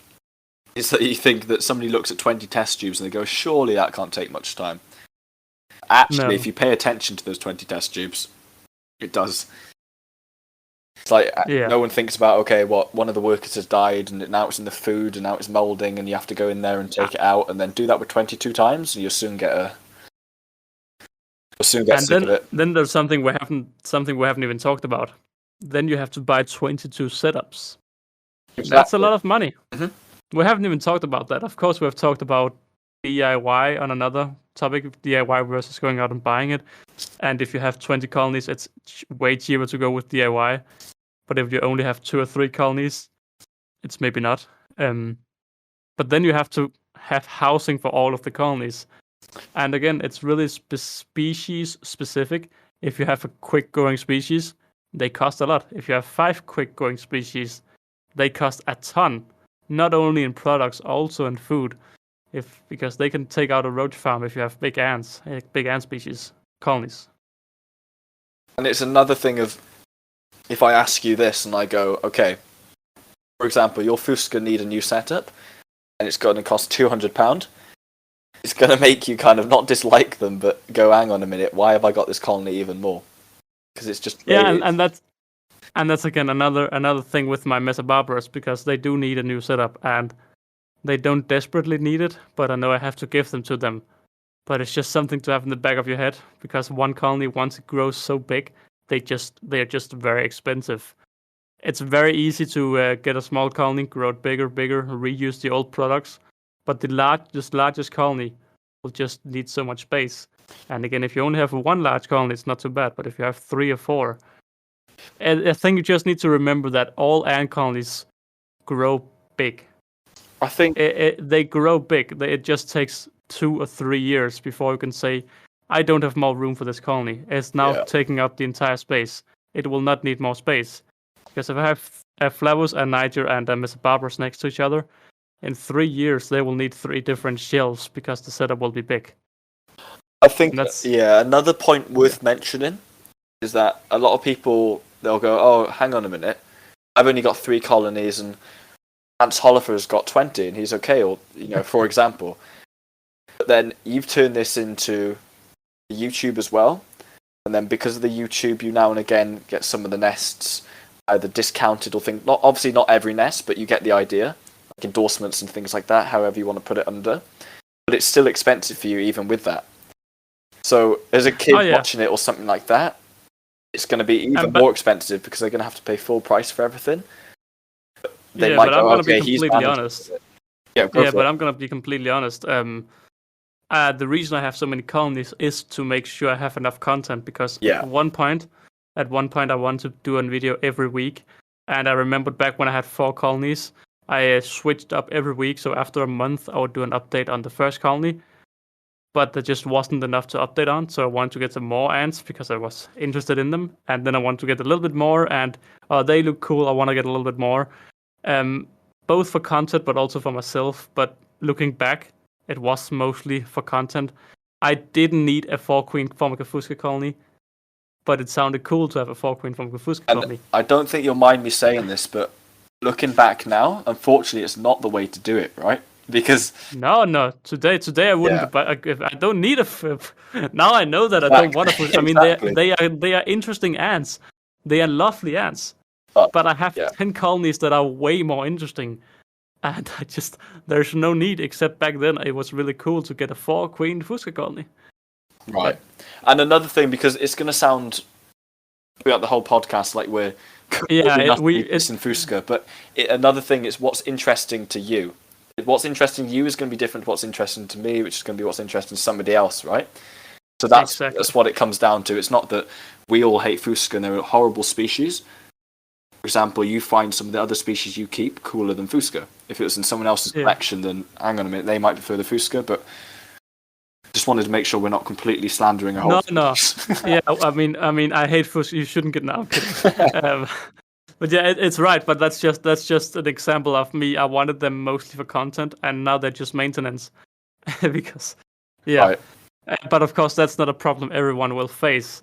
It's that you think that somebody looks at 20 test tubes and they go, surely that can't take much time. Actually, if you pay attention to those 20 test tubes, it does. It's like no one thinks about, okay, one of the workers has died and now it's in the food and now it's moulding and you have to go in there and take it out, and then do that with 22 times and you'll soon get sick of it. Then there's something we haven't even talked about. Then you have to buy 22 setups. Exactly. That's a lot of money. Mm-hmm. We haven't even talked about that. Of course, we have talked about DIY on another topic, DIY versus going out and buying it. And if you have 20 colonies, it's way cheaper to go with DIY. But if you only have 2 or 3 colonies, it's maybe not. But then you have to have housing for all of the colonies. And again, it's really species specific. If you have a quick growing species, they cost a lot. If you have 5 quick growing species, they cost a ton. Not only in products, also in food. Because they can take out a roach farm if you have big ant species, colonies. And it's another thing of, if I ask you this and I go, okay, for example, your Fusca need a new setup, and it's going to cost £200, it's going to make you kind of not dislike them, but go, hang on a minute, why have I got this colony even more? Because it's just and that's again another thing with my Mesobarbarus, because they do need a new setup, and they don't desperately need it, but I know I have to give them to them. But it's just something to have in the back of your head, because one colony, once it grows so big, they are just very expensive. It's very easy to get a small colony, grow it bigger, reuse the old products, but the largest colony will just need so much space. And again, if you only have one large colony, it's not too bad. But if you have 3 or 4, I think you just need to remember that all ant colonies grow big. I think they grow big. It just takes 2 or 3 years before you can say, I don't have more room for this colony. It's now taking up the entire space. It will not need more space. Because if I have a Flavus, a Niger, and a Mesobarbarus next to each other, in 3 years they will need 3 different shelves, because the setup will be big. I think another point worth mentioning is that a lot of people, they'll go, oh, hang on a minute, I've only got 3 colonies and Hans Hollifer's got 20 and he's okay, or for example. But then you've turned this into YouTube as well, and then because of the YouTube, you now and again get some of the nests either discounted or things. Obviously not every nest, but you get the idea, like endorsements and things like that, however you want to put it under. But it's still expensive for you even with that. So as a kid watching it or something like that, it's going to be even But- more expensive because they're going to have to pay full price for everything. They yeah, might but I'm go, gonna okay, be he's completely managed honest. it. Yeah, go Yeah, for but it. I'm gonna be completely honest. The reason I have so many colonies is to make sure I have enough content because Yeah. at one point I wanted to do a video every week, and I remembered back when I had 4 colonies, I switched up every week. So after a month, I would do an update on the first colony, but there just wasn't enough to update on. So I wanted to get some more ants because I was interested in them, and then I want to get a little bit more. And they look cool. I want to get a little bit more, both for content but also for myself. But looking back, it was mostly for content. I didn't need a 4-queen Formica fusca colony, but it sounded cool to have a 4-queen Formica fusca colony. I don't think you'll mind me saying this, but looking back now, unfortunately, it's not the way to do it, right? Because No. Today I wouldn't. Yeah. But if I don't need a. Now I know that I don't want to. I mean, Exactly. they are interesting ants. They are lovely ants. But, But I have yeah. 10 colonies that are way more interesting, and there's no need. Except back then, it was really cool to get a 4-queen fusca colony. right. And another thing, because it's going to sound throughout the whole podcast like we're it's in Fusca, but another thing is what's interesting to you. What's interesting to you is going to be different to what's interesting to me, which is going to be what's interesting to somebody else, right? So that's what it comes down to. It's not that we all hate Fusca and they're a horrible species. For example, you find some of the other species you keep cooler than Fusca. If it was in someone else's collection, then hang on a minute, they might prefer the Fusca, but just wanted to make sure we're not completely slandering a whole species. Yeah, I mean, I hate Fusca. You shouldn't get now. But yeah, it's right. But that's just an example of me. I wanted them mostly for content, and now they're just maintenance. Because, yeah. Right. But of course, that's not a problem everyone will face.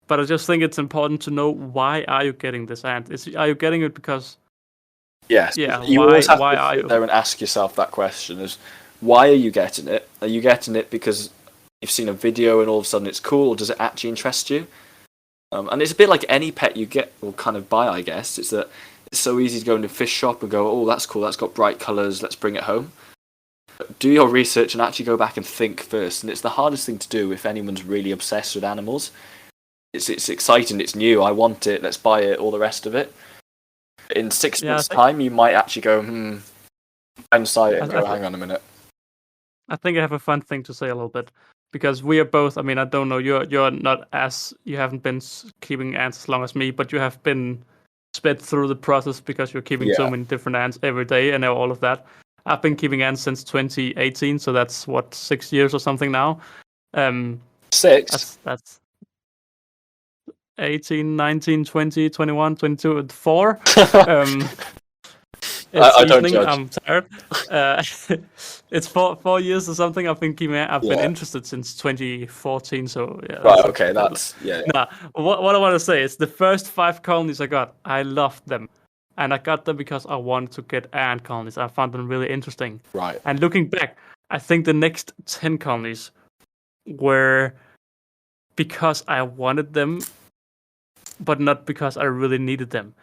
But I just think it's important to know, why are you getting this ant? Are you getting it because? Yes. Yeah. You why? always have Why to are sit you? there and ask yourself that question: is why are you getting it? Are you getting it because you've seen a video and all of a sudden it's cool, or does it actually interest you? And it's a bit like any pet you get or kind of buy, I guess. It's that it's so easy to go into a fish shop and go, oh, that's cool, that's got bright colours, let's bring it home. But do your research and actually go back and think first. And it's the hardest thing to do if anyone's really obsessed with animals. It's exciting, it's new, I want it, let's buy it, all the rest of it. In 6 months' time, you might actually go, hindsight and go, hang on a minute. I think I have a fun thing to say a little bit. Because we are both, I mean, I don't know, you're not you haven't been keeping ants as long as me, but you have been sped through the process because you're keeping so many different ants every day and all of that. I've been keeping ants since 2018, so that's 6 years or something now. 6? That's 18, 19, 20, 21, 22, 4. I don't evening. judge. I'm tired. It's 4 years or something. I've been been interested since 2014. So yeah. Right. Okay. That's Nah. What I want to say is the first 5 colonies I got, I loved them, and I got them because I wanted to get ant colonies. I found them really interesting. Right. And looking back, I think the next 10 colonies were because I wanted them, but not because I really needed them.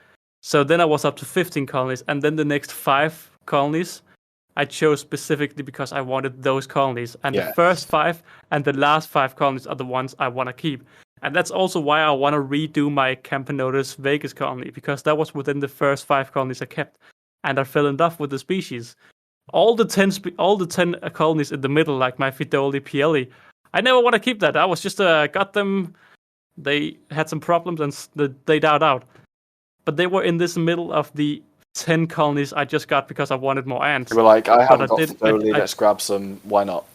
So then I was up to 15 colonies, and then the next 5 colonies I chose specifically because I wanted those colonies. And the first 5 and the last 5 colonies are the ones I want to keep. And that's also why I want to redo my Camponotus Vegas colony, because that was within the first 5 colonies I kept, and I fell in love with the species. All the 10 colonies in the middle, like my Fidoli Pieli, I never want to keep that. I was just got them. They had some problems and they died out. But they were in this middle of the 10 colonies I just got because I wanted more ants. They were like, I haven't got Fidoli, let's grab some, why not?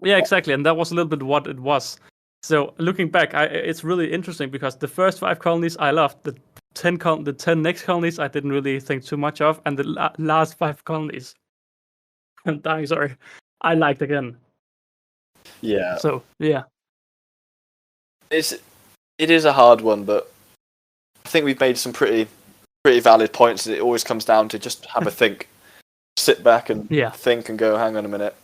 Yeah, exactly. And that was a little bit what it was. So looking back, it's really interesting because the first 5 colonies I loved. The 10 next colonies I didn't really think too much of. And the last 5 colonies, I'm dying, sorry, I liked again. Yeah. So, yeah. It is a hard one, but I think we've made some pretty valid points. It always comes down to just have a think. Sit back and think and go, hang on a minute.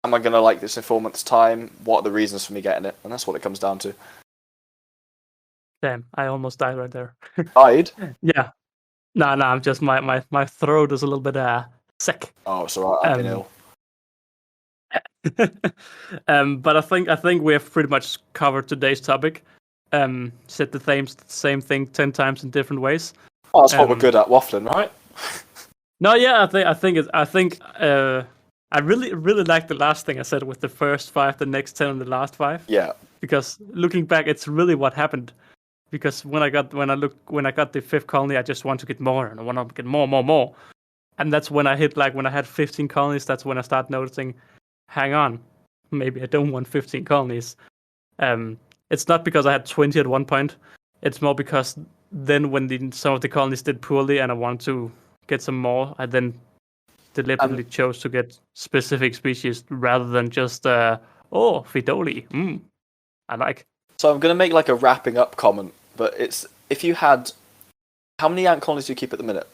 Am I going to like this in 4 months' time? What are the reasons for me getting it? And that's what it comes down to. Damn, I almost died right there. Died? Yeah. No, I'm just, my throat is a little bit sick. Oh, it's alright, I've been ill. But I think we have pretty much covered today's topic. said the same thing 10 times in different ways. Oh, that's what we're good at, waffling, right? No, yeah, I really like the last thing I said with the first 5, the next 10, and the last 5. Yeah. Because looking back, it's really what happened. Because when I got the 5th colony, I just want to get more, and I want to get more. And that's when I hit, like, when I had 15 colonies, that's when I start noticing, hang on, maybe I don't want 15 colonies. It's not because I had 20 at one point. It's more because then when some of the colonies did poorly and I wanted to get some more, I then deliberately chose to get specific species rather than just, Fidoli. I like. So I'm going to make like a wrapping up comment, but it's if you had, how many ant colonies do you keep at the minute?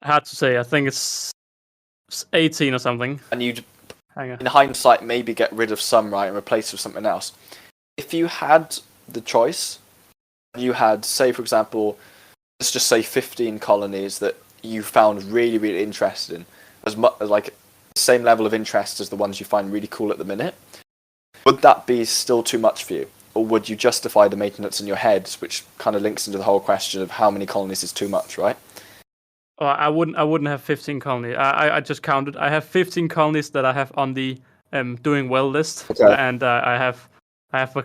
Hard to say. I think it's 18 or something. And you'd, in hindsight, maybe get rid of some, right, and replace it with something else. If you had the choice, you had, say, for example, let's just say 15 colonies that you found really, really interesting, as much as like the same level of interest as the ones you find really cool at the minute. Would that be still too much for you? Or would you justify the maintenance in your head, which kind of links into the whole question of how many colonies is too much, right? Oh, I wouldn't have 15 colonies. I just counted. I have 15 colonies that I have on the doing well list, okay. And I have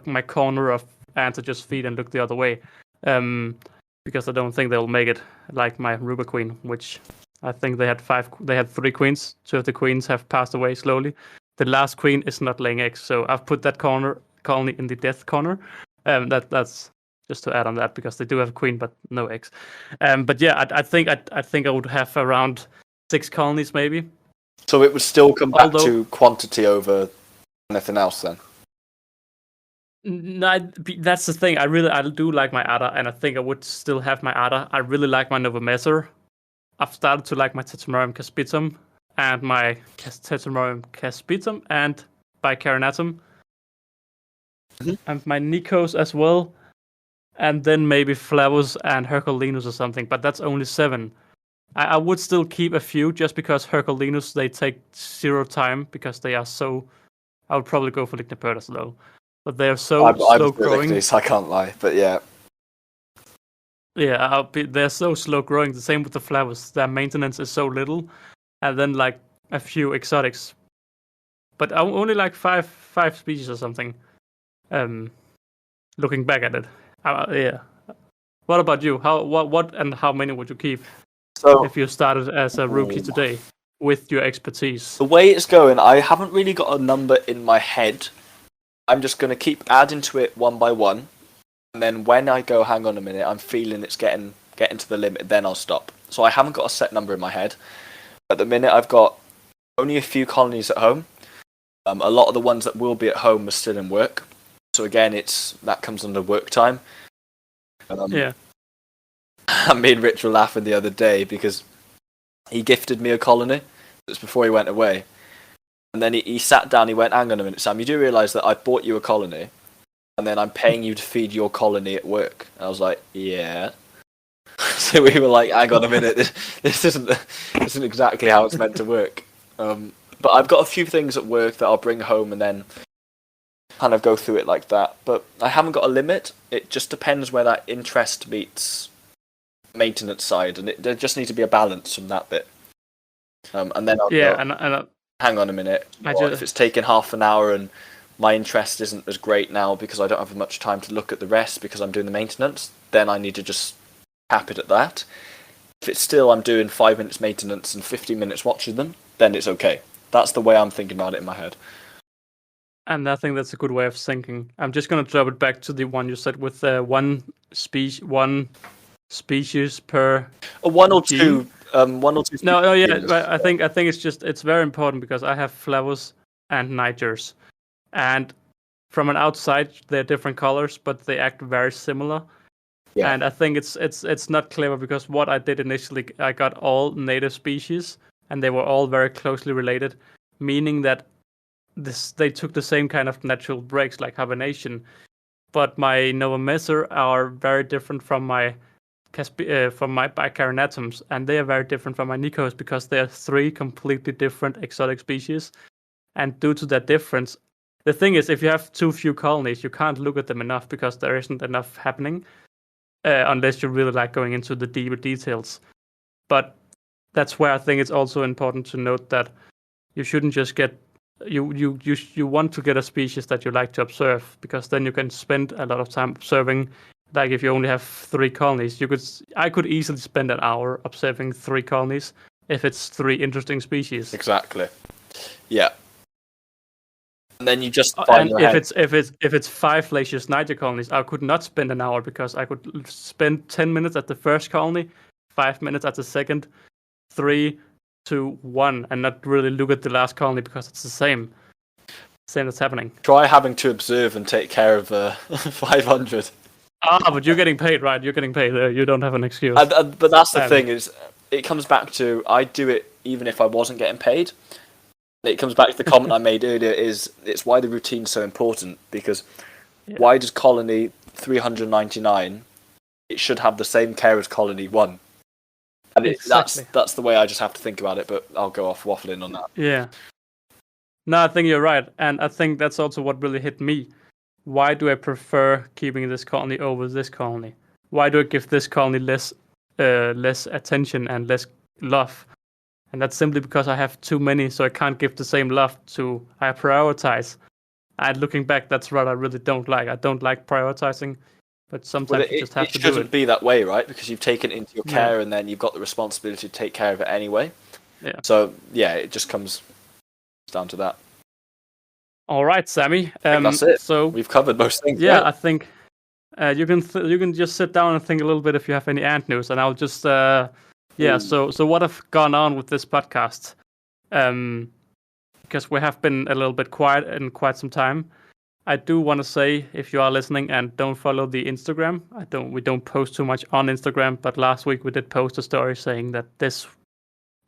my corner of ants to just feed and look the other way, because I don't think they'll make it, like my Ruber Queen, which I think they had 3 queens. 2 of the queens have passed away slowly. The last queen is not laying eggs, so I've put that colony in the death corner. That's just to add on that, because they do have a queen but no eggs. But yeah, I think I would have around 6 colonies maybe. So it would still come back to quantity over anything else then? No, that's the thing. I do like my Ada, and I think I would still have my Ada. I really like my Novomessor. I've started to like my Tetromerium caspitum and my Tetromerium caspitum and Bicarinatum. Mm-hmm. And my Nikos as well. And then maybe Flavus and Herculinus or something, but that's only 7. I would still keep a few just because Herculinus, they take 0 time because they are so... I would probably go for Lignopertus though. But they're so slow growing. I can't lie, but yeah. Yeah, they're so slow growing. The same with the Flavus. Their maintenance is so little. And then like a few exotics. But only like five species or something. Looking back at it. Yeah. What about you? What and how many would you keep if you started as a rookie today with your expertise? The way it's going, I haven't really got a number in my head. I'm just going to keep adding to it one by one. And then when I go, hang on a minute, I'm feeling it's getting to the limit, then I'll stop. So I haven't got a set number in my head. At the minute, I've got only a few colonies at home. A lot of the ones that will be at home are still in work. So again, that comes under work time. Yeah. Me and Rich were laughing the other day because he gifted me a colony. That's before he went away. And then he sat down, he went, hang on a minute, Sam, you do realise that I bought you a colony and then I'm paying you to feed your colony at work? And I was like, yeah. So we were like, hang on a minute, this isn't exactly how it's meant to work. But I've got a few things at work that I'll bring home and then kind of go through it like that. But I haven't got a limit. It just depends where that interest meets maintenance side, and there just needs to be a balance from that bit. And then I'll go, hang on a minute. If it's taking half an hour and my interest isn't as great now because I don't have much time to look at the rest because I'm doing the maintenance, then I need to just cap it at that. If it's still I'm doing 5 minutes maintenance and 15 minutes watching them, then it's okay. That's the way I'm thinking about it in my head. And I think that's a good way of thinking. I'm just going to drop it back to the one you said with one species per. One or two. No, yeah. I think it's very important because I have Flavus and Nigers, and from an outside they're different colors, but they act very similar. Yeah. And I think it's not clever because what I did initially, I got all native species, and they were all very closely related, meaning that they took the same kind of natural breaks like hibernation. But my Novomessor are very different from my Bicarinatums, and they are very different from my Nikos because they are 3 completely different exotic species. And due to that difference, the thing is, if you have too few colonies, you can't look at them enough because there isn't enough happening, unless you really like going into the deeper details. But that's where I think it's also important to note that you shouldn't just get you want to get a species that you like to observe, because then you can spend a lot of time observing. Like if you only have 3 colonies, I could easily spend an hour observing 3 colonies if it's 3 interesting species. Exactly. Yeah. And then you justify And your if head. it's 5 Lasius niger colonies, I could not spend an hour, because I could spend 10 minutes at the first colony, 5 minutes at the second, 3, 2, 1, and not really look at the last colony because it's the same that's happening. Try having to observe and take care of 500. But you're getting paid, right? You're getting paid. You don't have an excuse. But that's the thing, is it comes back to, I do it even if I wasn't getting paid. It comes back to the comment I made earlier, is it's why the routine's so important, because why does colony 399, it should have the same care as colony 1. And Exactly. that's the way I just have to think about it, but I'll go off waffling on that. Yeah. No, I think you're right. And I think that's also what really hit me. Why do I prefer keeping this colony over this colony? Why do I give this colony less attention and less love? And that's simply because I have too many, so I can't give the same love to. I prioritize. And looking back, that's what I really don't like. I don't like prioritizing, but sometimes you just have to do it. It shouldn't be that way, right? Because you've taken it into your care, and then you've got the responsibility to take care of it anyway. Yeah. So yeah, it just comes down to that. All right, Sammy. That's it. So we've covered most things. Yeah, right? I think you can just sit down and think a little bit if you have any ant news, and I'll just So what have gone on with this podcast? Because we have been a little bit quiet in quite some time. I do want to say, if you are listening and don't follow the Instagram, we don't post too much on Instagram, but last week we did post a story saying that this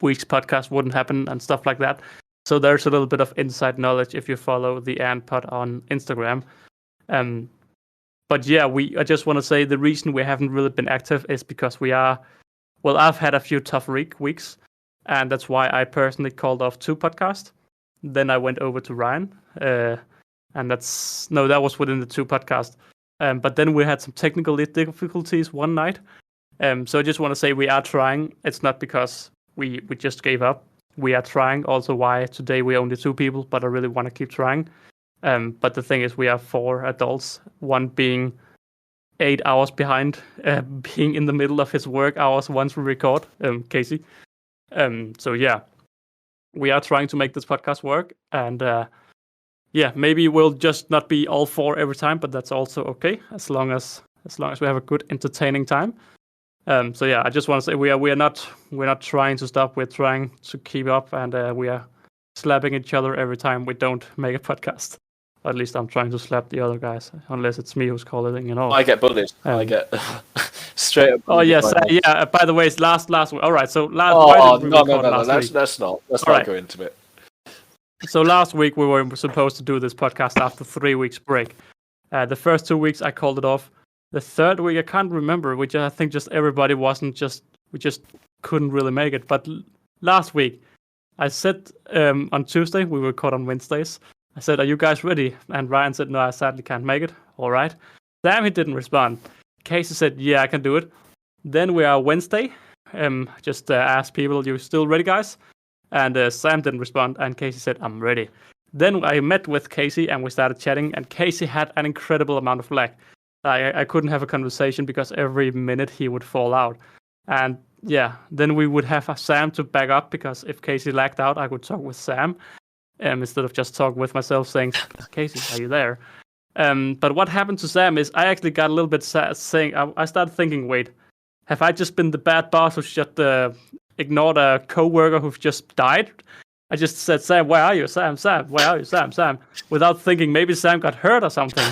week's podcast wouldn't happen and stuff like that. So there's a little bit of inside knowledge if you follow the Ant Pod on Instagram. But yeah, I just want to say the reason we haven't really been active is because I've had a few tough weeks, and that's why I personally called off 2 podcasts. Then I went over to Ryan, and that was within the 2 podcasts. But then we had some technical difficulties one night. So I just want to say we are trying. It's not because we just gave up. We are trying. Also, why today we only 2 people, but I really want to keep trying. But the thing is, we are 4 adults, one being 8 hours behind, being in the middle of his work hours once we record, Casey. So yeah, we are trying to make this podcast work, and maybe we'll just not be all 4 every time, but that's also okay, as long as we have a good entertaining time. So yeah, I just want to say we're not trying to stop. We're trying to keep up, and we are slapping each other every time we don't make a podcast. Or at least I'm trying to slap the other guys, unless it's me who's calling it off. I get bullied. I get straight up. Oh yes, by the way, it's last week. All right, so last. No. Let's not go into it. So last week we were supposed to do this podcast after 3 weeks break. The first 2 weeks I called it off. The third week I can't remember. I think just everybody we just couldn't really make it. But last week I said on Tuesday, we record on Wednesdays. I said, "Are you guys ready?" And Ryan said, "No, I sadly can't make it." All right. Sam, he didn't respond. Casey said, "Yeah, I can do it." Then we are Wednesday. Just asked people, "You still ready, guys?" And Sam didn't respond. And Casey said, "I'm ready." Then I met with Casey and we started chatting. And Casey had an incredible amount of lag. I couldn't have a conversation because every minute he would fall out. And yeah, then we would have Sam to back up, because if Casey lagged out, I could talk with Sam. Instead of just talking with myself saying, "Casey, are you there?" But what happened to Sam is I actually got a little bit sad, saying, I started thinking, wait, have I just been the bad boss who's just ignored a co-worker who's just died? I just said, "Sam, where are you? Sam, where are you? Sam," without thinking maybe Sam got hurt or something.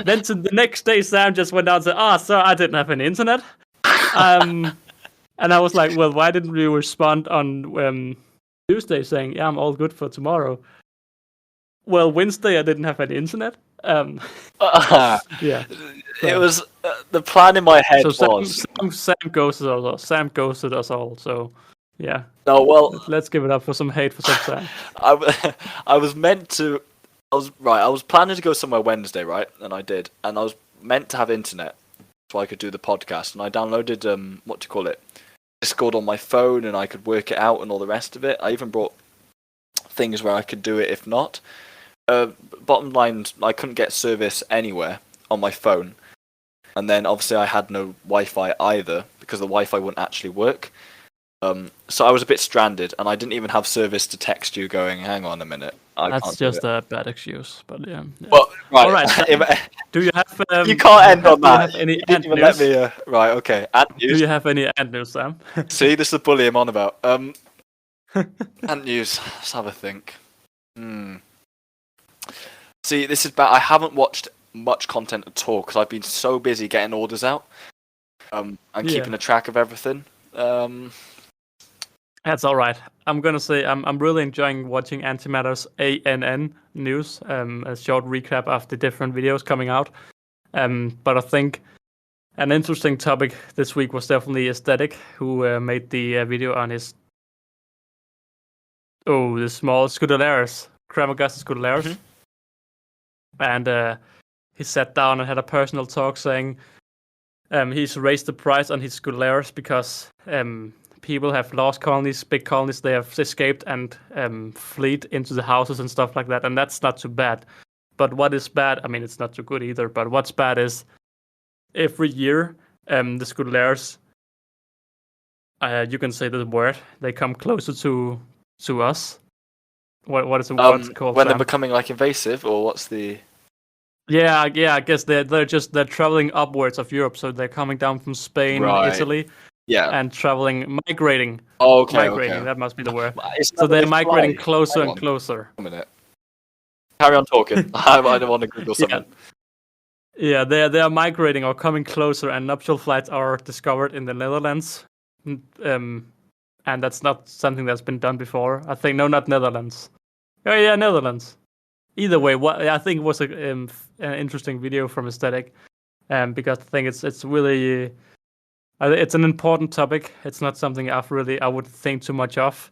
Then the next day, Sam just went out and said, "Sir, I didn't have any internet." And I was like, well, why didn't you respond on Tuesday saying, "Yeah, I'm all good for tomorrow"? Well, Wednesday I didn't have any internet. Yeah. It was the plan in my head was Sam ghosted us all. Sam ghosted us all. So yeah. No, well, let's give it up for some hate for some Sam. I was meant to I was planning to go somewhere Wednesday, right? And I did. And I was meant to have internet so I could do the podcast. And I downloaded what do you call it? Discord on my phone, and I could work it out and all the rest of it. I even brought things where I could do it if not. Bottom line, I couldn't get service anywhere on my phone. And then obviously I had no Wi-Fi either because the Wi-Fi wouldn't actually work. So I was a bit stranded, and I didn't even have service to text you going, hang on a minute. That's just a bad excuse, but yeah. Well, right. All right. Do you have? You can't end on that. Do you have any You ant didn't news? even let me. Right, okay. Ant news. Do you have any ant news, Sam? See, this is the bully I'm on about. Ant news. Let's have a think. See, this is bad. I haven't watched much content at all because I've been so busy getting orders out. And keeping a track of everything. That's all right. I'm gonna say I'm really enjoying watching Antimatter's ANN news, a short recap of the different videos coming out. But I think an interesting topic this week was definitely Aesthetic, who made the video on his the small Scudalaris, Cremagastus Scudalaris, and he sat down and had a personal talk saying he's raised the price on his Scudalaris because people have lost colonies, big colonies. They have escaped and fled into the houses and stuff like that, and that's not too bad. But what is bad? I mean, it's not too good either. But what's bad is every year the Scudalaris, you can say the word, they come closer to us. What is the word called? When Sam? they're becoming like invasive, or what's the? Yeah. I guess they're traveling upwards of Europe, so they're coming down from Spain, Italy. Yeah. And migrating. Oh, okay. That must be the word. So So they're migrating closer and closer. A minute. Carry on talking. I don't want to Google something. Yeah, they are migrating or coming closer, and nuptial flights are discovered in the Netherlands. And that's not something that's been done before. I think not Netherlands. Oh yeah, Netherlands. Either way, I think it was an interesting video from Aesthetic, because I think it's really. It's an important topic. It's not something I would think too much of.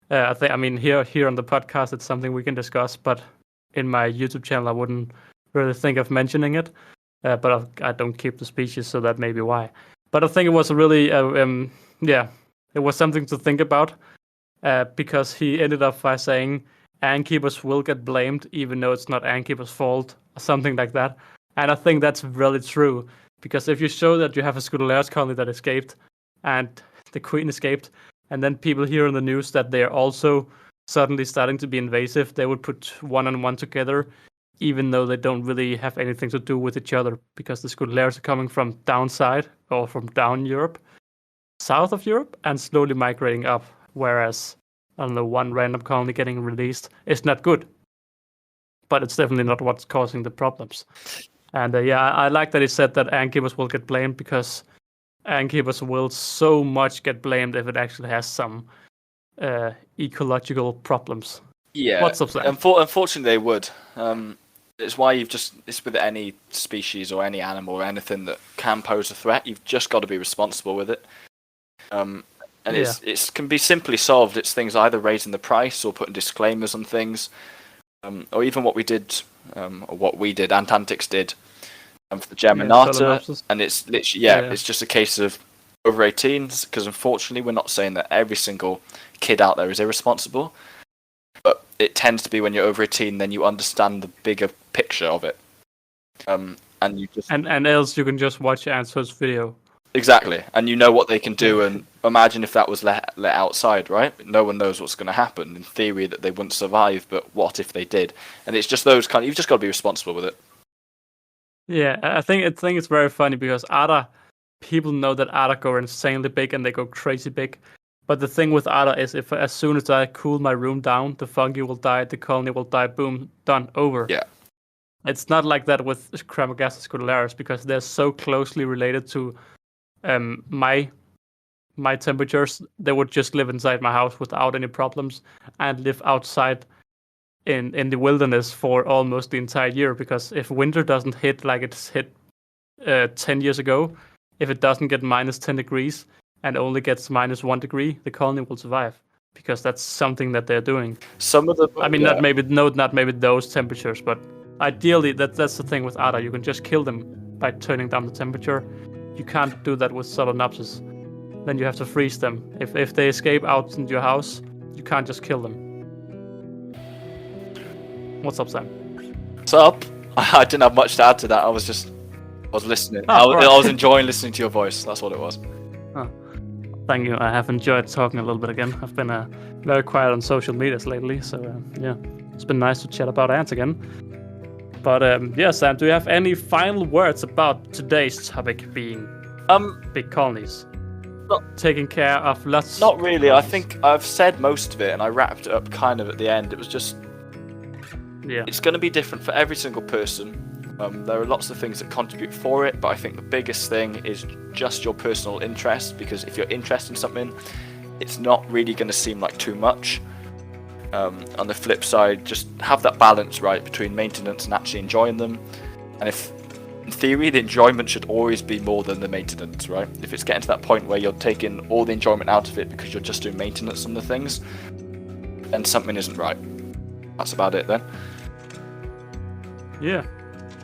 I mean, here on the podcast, it's something we can discuss. But in my YouTube channel, I wouldn't really think of mentioning it. But I don't keep the speeches, so that may be why. But I think it was a really, it was something to think about. Because he ended up by saying innkeepers will get blamed, even though it's not innkeepers' fault, or something like that. And I think that's really true. Because if you show that you have a Scudalaris colony that escaped, and the queen escaped, and then people hear in the news that they're also suddenly starting to be invasive, they would put one and one together, even though they don't really have anything to do with each other, because the Scudalaris are coming from downside, or from down Europe, south of Europe, and slowly migrating up, whereas, I don't know, one random colony getting released is not good. But it's definitely not what's causing the problems. And I like that he said that innkeepers will get blamed, because innkeepers will so much get blamed if it actually has some ecological problems. Yeah. What's up, Sam? Unfortunately, they would. It's why it's with any species or any animal or anything that can pose a threat. You've just got to be responsible with it. It can be simply solved. It's things either raising the price or putting disclaimers on things, or even what we did. Antantics did for the Geminata, and it's literally it's just a case of over 18s, because unfortunately we're not saying that every single kid out there is irresponsible, but it tends to be when you're over 18, then you understand the bigger picture of it, and you just and else you can just watch Answer's video. Exactly, and you know what they can do, and imagine if that was let outside, right? No one knows what's going to happen. In theory, that they wouldn't survive, but what if they did? And it's just those you've just got to be responsible with it. Yeah, I think it's very funny, because people know that Ada go insanely big and they go crazy big. But the thing with Ada is, if as soon as I cool my room down, the fungi will die, the colony will die, boom, done, over. Yeah. It's not like that with Cremagastus Scudalaris, because they're so closely related to my temperatures. They would just live inside my house without any problems, and live outside in the wilderness for almost the entire year, because if winter doesn't hit like it's hit 10 years ago, if it doesn't get minus 10 degrees and only gets minus 1 degree, the colony will survive, because that's something that they're doing. Some of the, I mean, not maybe those temperatures, but ideally that's the thing with Ada. You can just kill them by turning down the temperature. You can't do that with Solenopsis. Then you have to freeze them. If they escape out into your house, you can't just kill them. What's up, Sam? What's up? I didn't have much to add to that. I was listening. Oh, I right. was enjoying listening to your voice. That's what it was. Thank you. I have enjoyed talking a little bit again. I've been very quiet on social medias lately, so yeah, it's been nice to chat about ants again. But yeah, Sam, do you have any final words about today's topic being big colonies? Taking care of lots. Not really. I colonies. think I've said most of it, and I wrapped it up kind of at the end. It was just, Yeah. it's going to be different for every single person. There are lots of things that contribute for it, but I think the biggest thing is just your personal interest, because if you're interested in something, it's not really going to seem like too much. On the flip side, just have that balance, right, between maintenance and actually enjoying them. And if, in theory, the enjoyment should always be more than the maintenance, right? If it's getting to that point where you're taking all the enjoyment out of it because you're just doing maintenance on the things, then something isn't right. That's about it then. Yeah,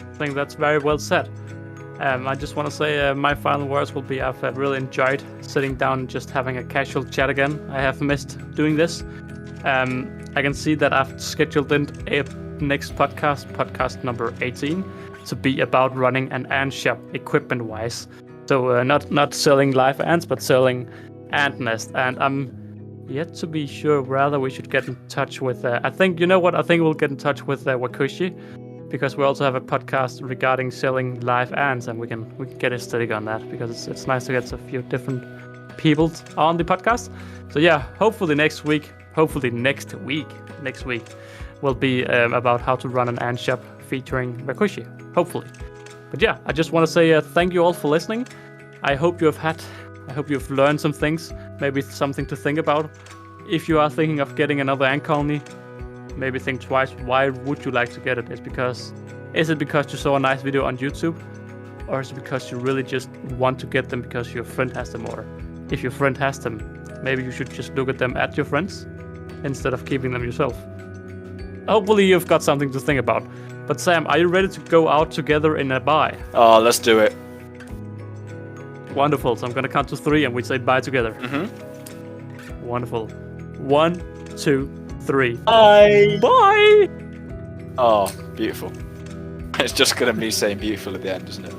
I think that's very well said. I just want to say my final words will be I've really enjoyed sitting down and just having a casual chat again. I have missed doing this. I can see that I've scheduled in a next podcast number 18, to be about running an ant shop equipment-wise. So not selling live ants, but selling ant nest. And I'm yet to be sure whether we should get in touch with. I think we'll get in touch with Wakushi, because we also have a podcast regarding selling live ants, and we can get a study on that, because it's nice to get a few different people on the podcast. So yeah, hopefully next week will be about how to run an ant shop featuring Wakushi, hopefully. But yeah, I just want to say thank you all for listening. I hope you've learned some things, maybe something to think about. If you are thinking of getting another ant colony, maybe think twice. Why would you like to get it? Is it because you saw a nice video on YouTube, or is it because you really just want to get them because your friend has them? Or if your friend has them, maybe you should just look at them at your friends instead of keeping them yourself. Hopefully you've got something to think about. But Sam, are you ready to go out together in a bye? Oh, let's do it. Wonderful. So I'm gonna count to 3 and we say bye together. Mm-hmm. Wonderful. 1, 2, 3. Bye. Bye. Oh, beautiful. It's just gonna be saying beautiful at the end, isn't it?